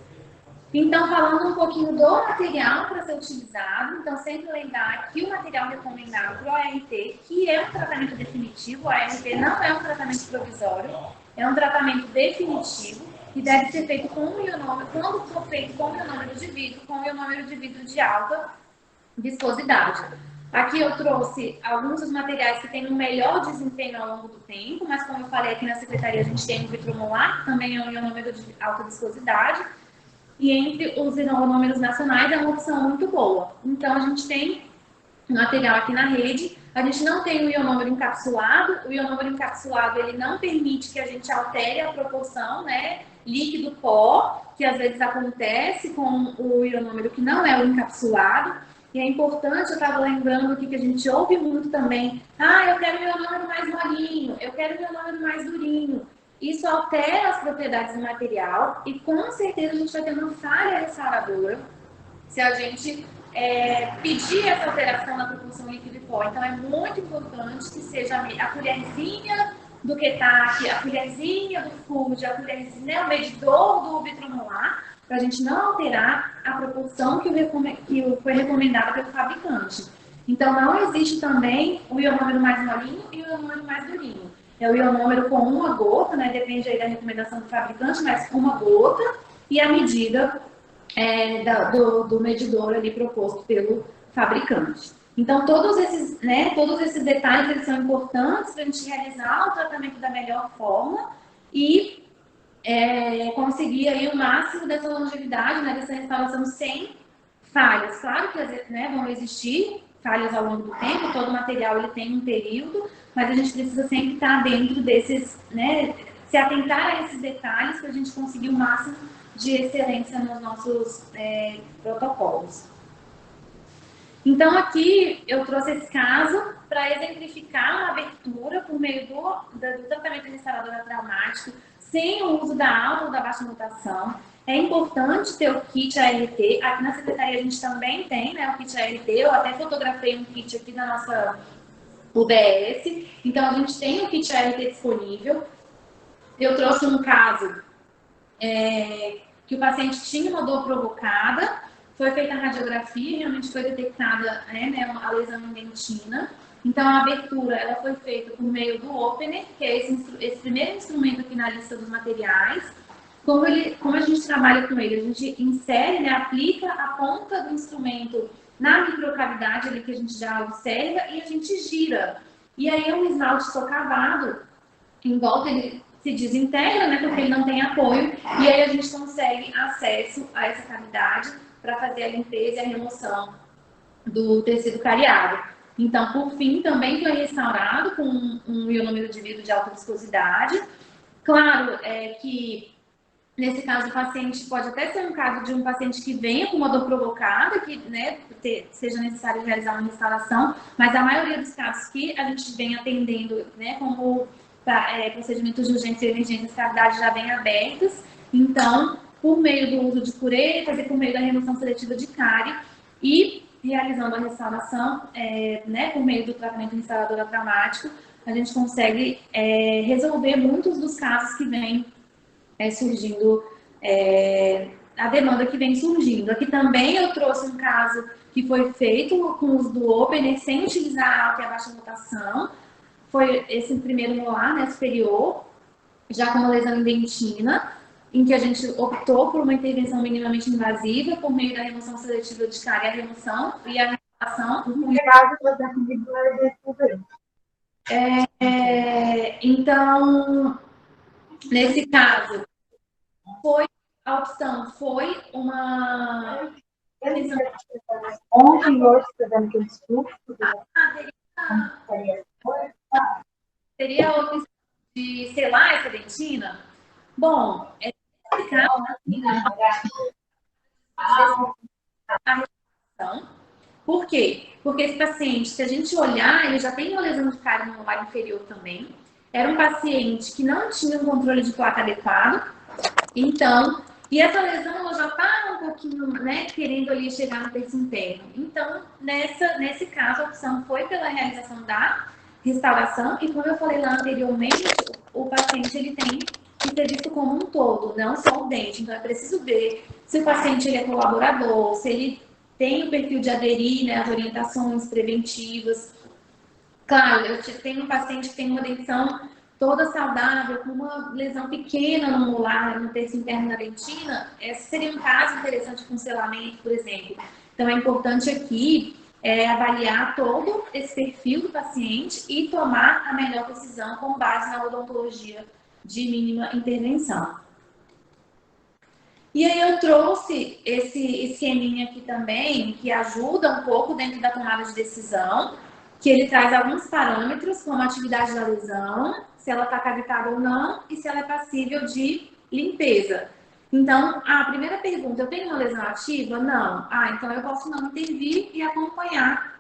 Então, falando um pouquinho do material para ser utilizado, então sempre lembrar que o material recomendado para o ART, que é um tratamento definitivo, o ART não é um tratamento provisório, é um tratamento definitivo e deve ser feito com o ionômero, quando for feito com o ionômero de vidro, com o ionômero de vidro de alta viscosidade. Aqui eu trouxe alguns dos materiais que têm um melhor desempenho ao longo do tempo, mas como eu falei aqui na secretaria, a gente tem o vitromolar, que também é um ionômero de alta viscosidade, e entre os ionômeros nacionais é uma opção muito boa. Então, a gente tem material aqui na rede, a gente não tem o ionômero encapsulado, o ionômero encapsulado ele não permite que a gente altere a proporção, né, líquido-pó, que às vezes acontece com o ionômero que não é o encapsulado, e é importante, eu estava lembrando aqui que a gente ouve muito também, eu quero o ionômero mais molinho, eu quero o ionômero mais durinho. Isso altera as propriedades do material e com certeza a gente vai ter uma falha restauradora se a gente pedir essa alteração na proporção líquido e pó. Então é muito importante que seja a colherzinha do QTAC, a colherzinha do FUD, a colherzinha, né, o medidor do vitromolar, para a gente não alterar a proporção que foi recomendada pelo fabricante. Então, não existe também o ionômero mais molinho e o ionômero mais durinho. É o ionômero com uma gota, né, depende aí da recomendação do fabricante, mas uma gota, e a medida do medidor ali proposto pelo fabricante. Então, todos esses detalhes eles são importantes para a gente realizar o tratamento da melhor forma e conseguir aí o máximo dessa longevidade, né, dessa restauração sem falhas. Claro que vão existir falhas ao longo do tempo, todo material ele tem um período, mas a gente precisa sempre estar dentro desses, né, se atentar a esses detalhes para a gente conseguir o máximo de excelência nos nossos protocolos. Então, aqui eu trouxe esse caso para exemplificar uma abertura por meio do tratamento restaurador traumático, sem o uso da alta ou da baixa mutação. É importante ter o kit ART. Aqui na secretaria a gente também tem, né, o kit ART. Eu até fotografei um kit aqui da nossa UBS. Então, a gente tem o kit ART disponível. Eu trouxe um caso que o paciente tinha uma dor provocada, foi feita a radiografia, realmente foi detectada a lesão em dentina. Então, a abertura ela foi feita por meio do opener, que é esse primeiro instrumento aqui na lista dos materiais. Como a gente trabalha com ele? A gente insere, né, aplica a ponta do instrumento na microcavidade ali que a gente já observa e a gente gira. E aí é um esmalte socavado, em volta ele se desintegra, né, porque ele não tem apoio, e aí a gente consegue acesso a essa cavidade para fazer a limpeza e a remoção do tecido cariado. Então, por fim, também foi restaurado com um ionômero de vidro de alta viscosidade. Claro que, nesse caso, o paciente pode até ser um caso de um paciente que venha com uma dor provocada, que seja necessário realizar uma restauração, mas a maioria dos casos que a gente vem atendendo, como procedimentos de urgência e emergência, as cavidades já bem abertas. Então, por meio do uso de curetas e por meio da remoção seletiva de cárie e realizando a restauração, por meio do tratamento restaurador traumático, a gente consegue resolver muitos dos casos que vêm surgindo, a demanda que vem surgindo. Aqui também eu trouxe um caso que foi feito com o uso do opener sem utilizar a alta e a baixa mutação. Foi esse primeiro molar, né, superior, já com uma lesão em dentina, em que a gente optou por uma intervenção minimamente invasiva por meio da remoção seletiva de cárie, a remoção e a restauração. Então, nesse caso, a opção foi uma... Ontem e hoje está dando aquele discurso. Seria a opção de selar essa dentina? Bom, nesse caso, a restrição. Por quê? Porque esse paciente, se a gente olhar, ele já tem uma lesão de cárie no molar inferior também. Era um paciente que não tinha um controle de placa adequado. Então, e essa lesão ela já está um pouquinho, querendo ali chegar no terço interno. Então, nesse caso, a opção foi pela realização da restauração. E como eu falei lá anteriormente, o paciente ele tem que ser visto como um todo, não só o dente. Então, é preciso ver se o paciente ele é colaborador, se ele tem o perfil de aderir, às orientações preventivas. Claro, eu tenho um paciente que tem uma dentição toda saudável, com uma lesão pequena no molar, no terço interno da dentina. Esse seria um caso interessante com selamento, por exemplo. Então, é importante aqui avaliar todo esse perfil do paciente e tomar a melhor decisão com base na odontologia de mínima intervenção. E aí eu trouxe esse esqueminha aqui também, que ajuda um pouco dentro da tomada de decisão, que ele traz alguns parâmetros, como a atividade da lesão, se ela está cavitada ou não, e se ela é passível de limpeza. Então, a primeira pergunta, eu tenho uma lesão ativa? Não. Então eu posso não intervir e acompanhar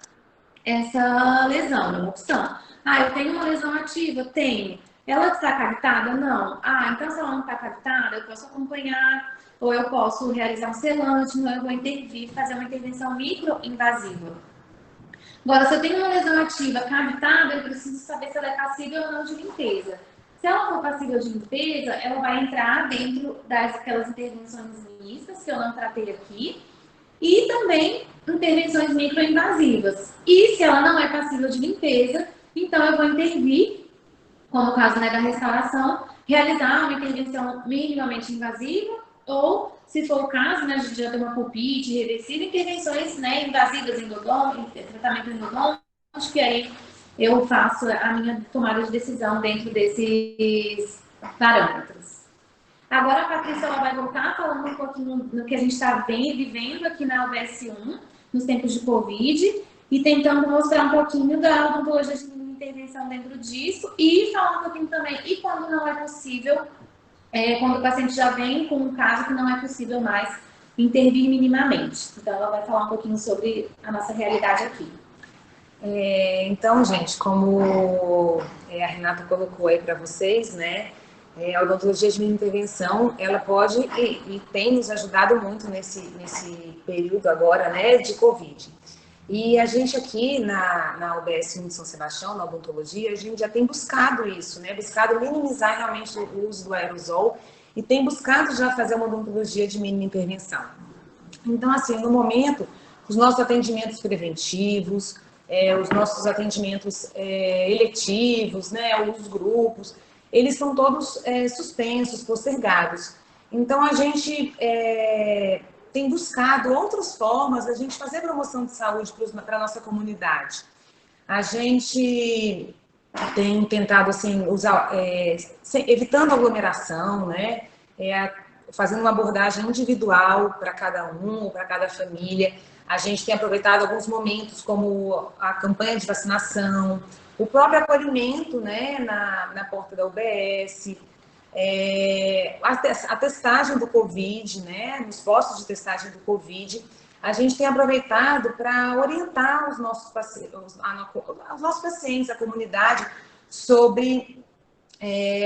essa lesão, é uma opção. Eu tenho uma lesão ativa? Tenho. Ela está cavitada? Não. Então se ela não está cavitada, eu posso acompanhar, ou eu posso realizar um selante, não, eu vou intervir, fazer uma intervenção microinvasiva. Agora, se eu tenho uma lesão ativa cavitada, eu preciso saber se ela é passível ou não de limpeza. Se ela for passível de limpeza, ela vai entrar dentro daquelas intervenções mistas que eu não tratei aqui, e também intervenções microinvasivas. E se ela não é passível de limpeza, então eu vou intervir, como o caso, né, da restauração, realizar uma intervenção minimamente invasiva, ou, se for o caso, né, a gente já tem uma pulpite reversiva, intervenções, né, invasivas, tratamento endodôntico, que aí eu faço a minha tomada de decisão dentro desses parâmetros. Agora a Patrícia ela vai voltar falando um pouquinho no que a gente está vivendo aqui na UBS 1, nos tempos de Covid, e tentando mostrar um pouquinho da odontologia de intervenção dentro disso, e falar um pouquinho também, e quando não é possível, quando o paciente já vem com um caso que não é possível mais intervir minimamente. Então ela vai falar um pouquinho sobre a nossa realidade aqui. Então, gente, como a Renata colocou aí para vocês, né? A odontologia de mínima intervenção, ela pode e tem nos ajudado muito nesse período agora, né, de Covid. E a gente aqui na UBS 1 de São Sebastião, na odontologia, a gente já tem buscado isso, né, buscado minimizar realmente o uso do aerosol e tem buscado já fazer uma odontologia de mínima intervenção. Então, assim, no momento, os nossos atendimentos preventivos, os nossos atendimentos eletivos, né, os grupos, eles são todos suspensos, postergados. Então, a gente tem buscado outras formas da gente fazer promoção de saúde para a nossa comunidade. A gente tem tentado, assim, usar, evitando aglomeração, né, fazendo uma abordagem individual para cada um, para cada família. A gente tem aproveitado alguns momentos, como a campanha de vacinação, o próprio acolhimento, né, na porta da UBS, a testagem do Covid, né, nos postos de testagem do Covid. A gente tem aproveitado para orientar os nossos pacientes, a comunidade, sobre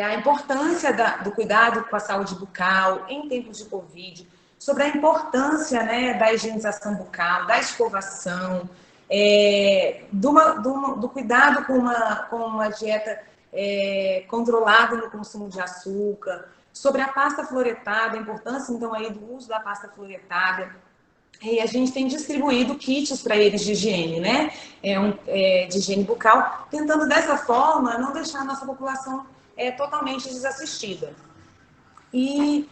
a importância do cuidado com a saúde bucal em tempos de Covid, sobre a importância, né, da higienização bucal, da escovação, do cuidado com uma dieta controlada no consumo de açúcar, sobre a pasta fluoretada, a importância, então, aí do uso da pasta fluoretada. E a gente tem distribuído kits para eles de higiene, né? De higiene bucal, tentando dessa forma não deixar a nossa população totalmente desassistida. E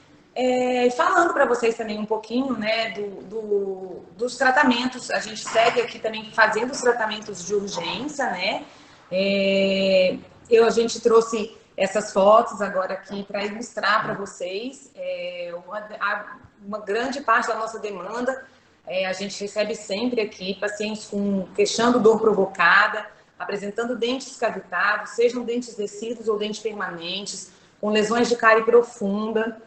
falando para vocês também um pouquinho, né, dos tratamentos, a gente segue aqui também fazendo os tratamentos de urgência, né? A gente trouxe essas fotos agora aqui para ilustrar para vocês uma grande parte da nossa demanda. A gente recebe sempre aqui pacientes queixando dor provocada, apresentando dentes cavitados, sejam dentes descidos ou dentes permanentes, com lesões de cárie profunda.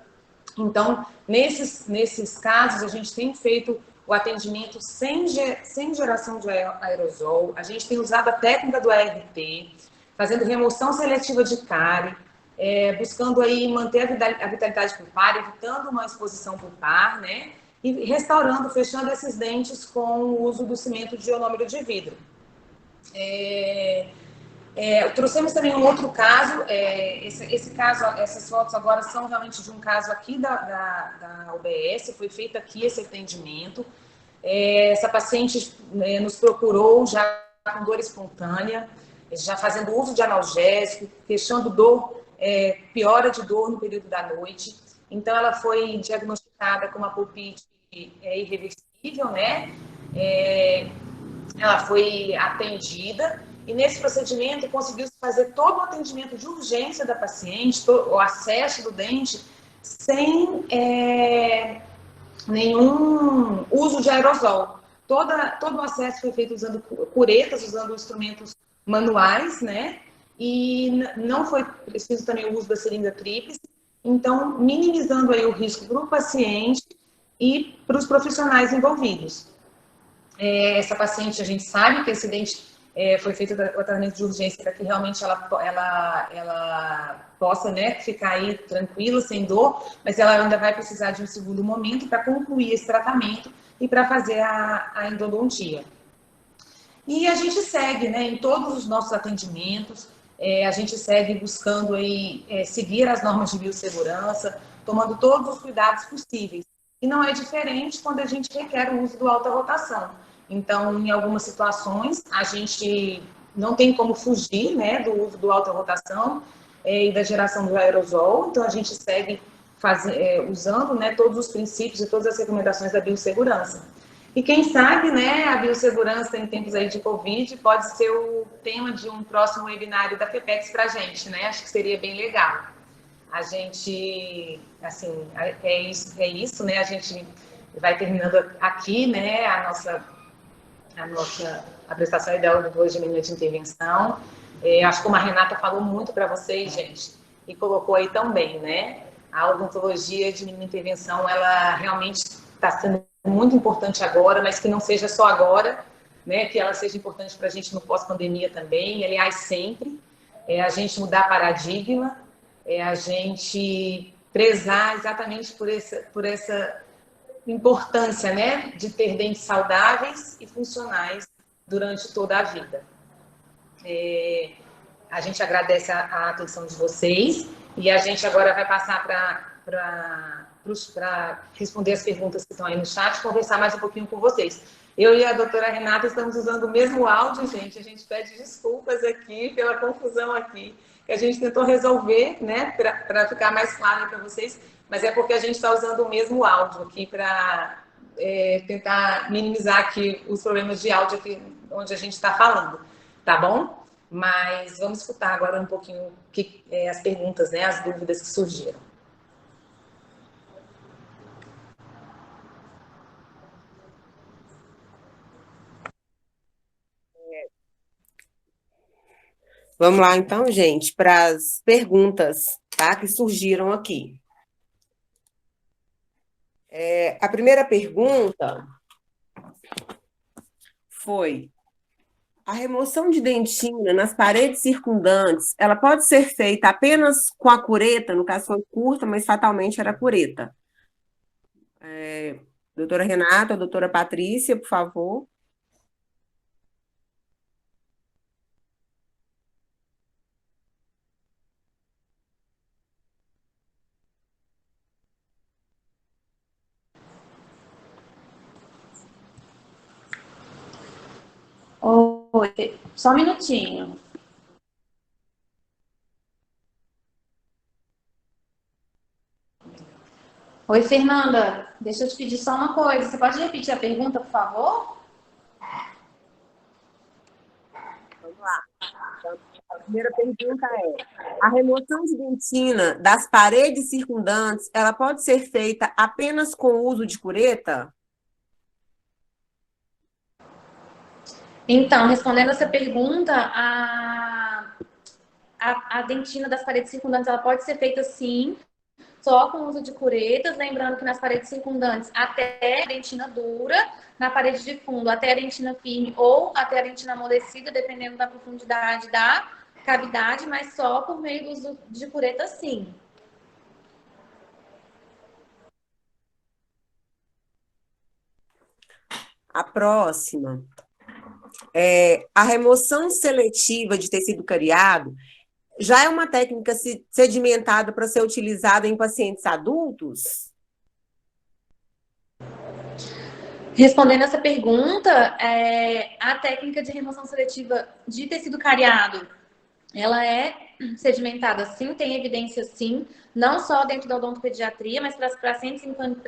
Então, nesses casos, a gente tem feito o atendimento sem geração de aerosol, a gente tem usado a técnica do ART, fazendo remoção seletiva de cárie, buscando aí manter a vitalidade pulpar, evitando uma exposição pulpar, né? E restaurando, fechando esses dentes com o uso do cimento de ionômero de vidro. Trouxemos também um outro caso, esse caso, essas fotos agora são realmente de um caso aqui da UBS, foi feito aqui esse atendimento. Essa paciente nos procurou já com dor espontânea, já fazendo uso de analgésico, queixando dor, piora de dor no período da noite. Então, ela foi diagnosticada com uma pulpite irreversível, né? Ela foi atendida e, nesse procedimento, conseguiu fazer todo o atendimento de urgência da paciente, o acesso do dente, sem nenhum uso de aerosol. Todo o acesso foi feito usando curetas, usando instrumentos manuais, né? E não foi preciso também o uso da seringa tríplice. Então, minimizando aí o risco para o paciente e para os profissionais envolvidos. Essa paciente, a gente sabe que esse dente foi feito o tratamento de urgência para que realmente ela possa, né, ficar aí tranquila, sem dor, mas ela ainda vai precisar de um segundo momento para concluir esse tratamento e para fazer a endodontia. E a gente segue, né, em todos os nossos atendimentos, a gente segue buscando aí, seguir as normas de biossegurança, tomando todos os cuidados possíveis. E não é diferente quando a gente requer o uso do alta rotação. Então, em algumas situações, a gente não tem como fugir, né, do uso do alta rotação e da geração do aerosol, então a gente segue usando, né, todos os princípios e todas as recomendações da biossegurança. E quem sabe, né, a biossegurança em tempos aí de Covid pode ser o tema de um próximo webinário da FEPEX para a gente, né? Acho que seria bem legal. A gente, assim, é isso, né? A gente vai terminando aqui, né, a nossa a prestação ideal do hoje de de intervenção. Acho que como a Renata falou muito para vocês, gente, e colocou aí tão bem, né? A odontologia de mínima intervenção, ela realmente está sendo muito importante agora, mas que não seja só agora, né? Que ela seja importante para a gente no pós-pandemia também, aliás, sempre. A gente mudar paradigma, a gente prezar exatamente por essa importância, né, de ter dentes saudáveis e funcionais durante toda a vida. A gente agradece a atenção de vocês e a gente agora vai passar para responder as perguntas que estão aí no chat, conversar mais um pouquinho com vocês. Eu e a doutora Renata estamos usando o mesmo áudio, gente. A gente pede desculpas aqui pela confusão aqui, que a gente tentou resolver, né, para ficar mais claro para vocês, mas é porque a gente está usando o mesmo áudio aqui para tentar minimizar aqui os problemas de áudio aqui onde a gente está falando, tá bom? Mas vamos escutar agora um pouquinho as perguntas, né, as dúvidas que surgiram. Vamos lá, então, gente, para as perguntas, tá, que surgiram aqui. A primeira pergunta foi: a remoção de dentina nas paredes circundantes, ela pode ser feita apenas com a cureta? No caso, foi curta, mas fatalmente era cureta. Doutora Renata, doutora Patrícia, por favor. Oi, só um minutinho. Oi, Fernanda, deixa eu te pedir só uma coisa. Você pode repetir a pergunta, por favor? Vamos lá. A primeira pergunta é: a remoção de dentina das paredes circundantes, ela pode ser feita apenas com o uso de cureta? Então, respondendo essa pergunta, a dentina das paredes circundantes, ela pode ser feita sim, só com o uso de curetas, lembrando que nas paredes circundantes até a dentina dura, na parede de fundo até a dentina firme ou até a dentina amolecida, dependendo da profundidade da cavidade, mas só por meio do uso de cureta sim. A próxima é: a remoção seletiva de tecido cariado já é uma técnica sedimentada para ser utilizada em pacientes adultos? Respondendo essa pergunta, a técnica de remoção seletiva de tecido cariado, ela é sedimentada sim, tem evidência sim, não só dentro da odontopediatria, mas para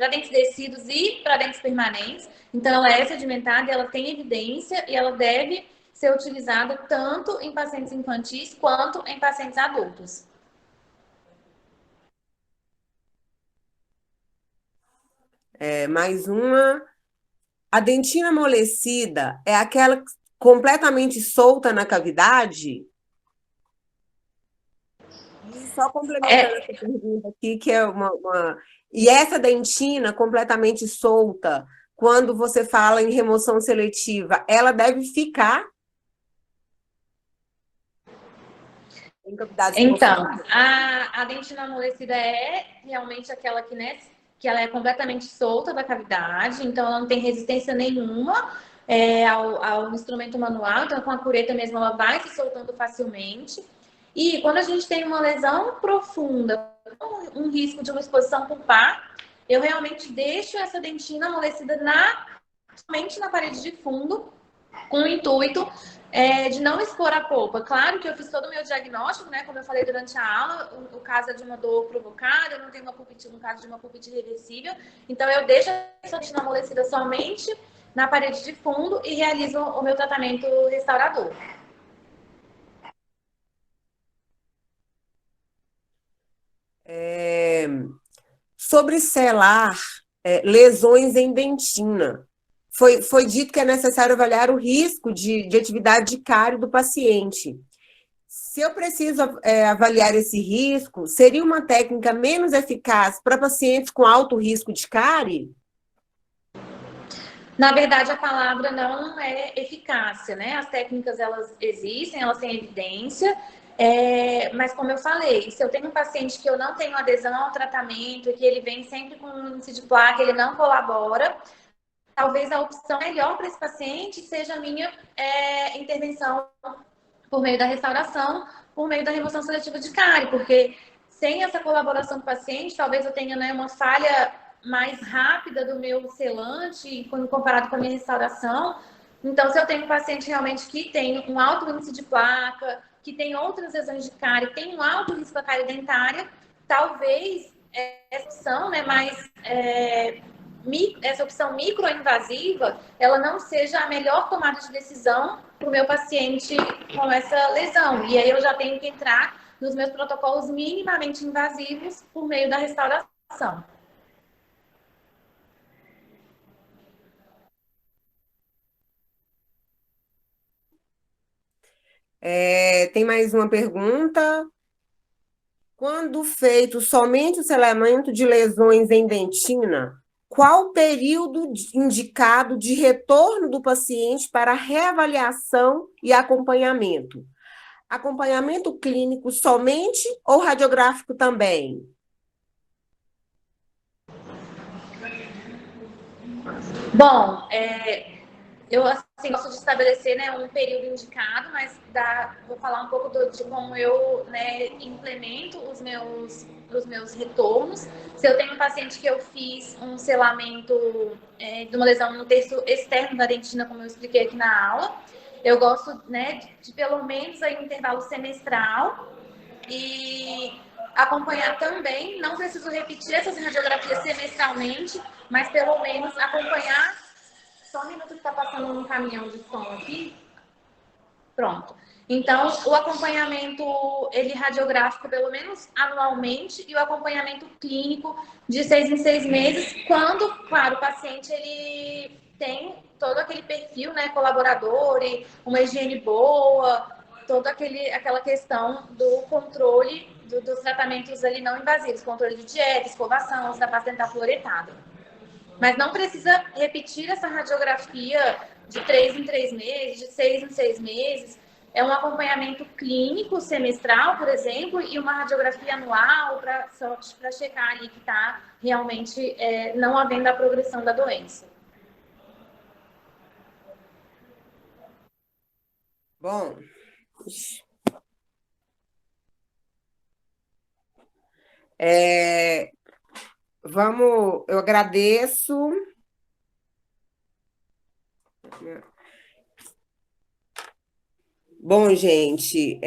dentes descidos e para dentes permanentes. Então, ela é sedimentada, ela tem evidência e ela deve ser utilizada tanto em pacientes infantis quanto em pacientes adultos. Mais uma. A dentina amolecida é aquela completamente solta na cavidade? E só complementando essa pergunta aqui, que é E essa dentina completamente solta, quando você fala em remoção seletiva, ela deve ficar em cavidade? Então, a dentina amolecida é realmente aquela que, né, que ela é completamente solta da cavidade, então ela não tem resistência nenhuma. ao instrumento manual, então com a cureta mesmo ela vai se soltando facilmente. E quando a gente tem uma lesão profunda, um risco de uma exposição pulpar, eu realmente deixo essa dentina amolecida somente na parede de fundo, com o intuito de não expor a polpa. Claro que eu fiz todo o meu diagnóstico, né? Como eu falei durante a aula, o caso é de uma dor provocada, eu não tenho uma pulpite, no caso de uma pulpite reversível, então eu deixo essa dentina amolecida somente na parede de fundo e realizo o meu tratamento restaurador. Sobre selar lesões em dentina, foi dito que é necessário avaliar o risco de atividade de cárie do paciente. Se eu preciso avaliar esse risco, seria uma técnica menos eficaz para pacientes com alto risco de cárie? Na verdade, a palavra não é eficácia, né? As técnicas, elas existem, elas têm evidência, mas como eu falei, se eu tenho um paciente que eu não tenho adesão ao tratamento, que ele vem sempre com um índice de placa, ele não colabora, talvez a opção melhor para esse paciente seja a minha intervenção por meio da restauração, por meio da remoção seletiva de cárie, porque sem essa colaboração do paciente, talvez eu tenha, né, uma falha mais rápida do meu selante, quando comparado com a minha restauração. Então, se eu tenho um paciente realmente que tem um alto índice de placa, que tem outras lesões de cárie, tem um alto risco da cárie dentária, talvez essa opção, né, essa opção microinvasiva, ela não seja a melhor tomada de decisão para o meu paciente com essa lesão. E aí eu já tenho que entrar nos meus protocolos minimamente invasivos por meio da restauração. Tem mais uma pergunta. Quando feito somente o selamento de lesões em dentina, qual o período indicado de retorno do paciente para reavaliação e acompanhamento? Acompanhamento clínico somente ou radiográfico também? Bom, eu assim, gosto de estabelecer, né, um período indicado, mas vou falar um pouco de como eu, né, implemento os meus retornos. Se eu tenho um paciente que eu fiz um selamento de uma lesão no terço externo da dentina, como eu expliquei aqui na aula, eu gosto, né, de pelo menos aí um intervalo semestral e acompanhar também. Não preciso repetir essas radiografias semestralmente, mas pelo menos acompanhar. Só um minuto que está passando um caminhão de som aqui. Pronto. Então, o acompanhamento ele radiográfico pelo menos anualmente e o acompanhamento clínico de 6 em 6 meses, quando, claro, o paciente ele tem todo aquele perfil, né, colaborador e uma higiene boa, toda aquela questão do controle dos tratamentos ali não invasivos, controle de dieta, escovação, uso da pasta dental fluoretada. Mas não precisa repetir essa radiografia de 3 em 3 meses, de 6 em 6 meses. É um acompanhamento clínico semestral, por exemplo, e uma radiografia anual para checar ali que está realmente não havendo a progressão da doença. Bom, eu agradeço. Bom, gente,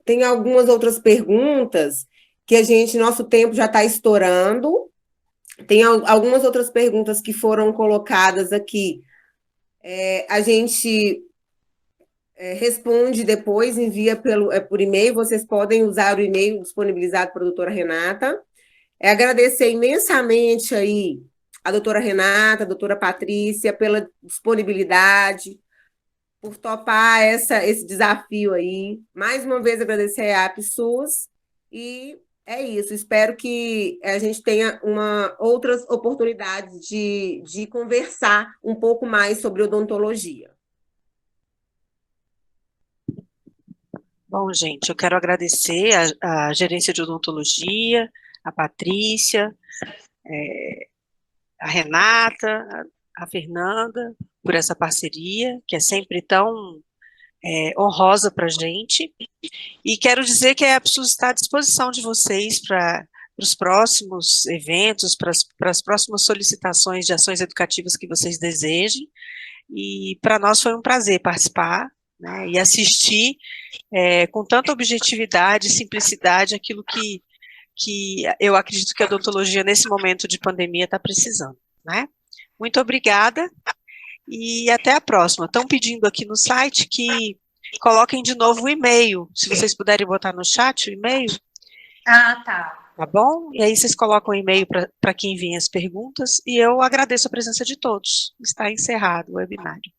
tem algumas outras perguntas que nosso tempo já está estourando. Tem algumas outras perguntas que foram colocadas aqui. A gente responde depois, envia por e-mail. Vocês podem usar o e-mail disponibilizado para a doutora Renata. Agradecer imensamente aí a doutora Renata, a doutora Patrícia, pela disponibilidade, por topar esse desafio aí. Mais uma vez, agradecer a AppSUS e é isso. Espero que a gente tenha outras oportunidades de conversar um pouco mais sobre odontologia. Bom, gente, eu quero agradecer a gerência de odontologia, a Patrícia, a Renata, a Fernanda por essa parceria, que é sempre tão honrosa para a gente, e quero dizer que a AppSUS está à disposição de vocês para os próximos eventos, para as próximas solicitações de ações educativas que vocês desejem, e para nós foi um prazer participar, né, e assistir com tanta objetividade e simplicidade aquilo que eu acredito que a odontologia nesse momento de pandemia está precisando, né? Muito obrigada e até a próxima. Estão pedindo aqui no site que coloquem de novo o e-mail, se vocês puderem botar no chat o e-mail. Ah, tá. Tá bom? E aí vocês colocam o e-mail para que enviem as perguntas, e eu agradeço a presença de todos. Está encerrado o webinário.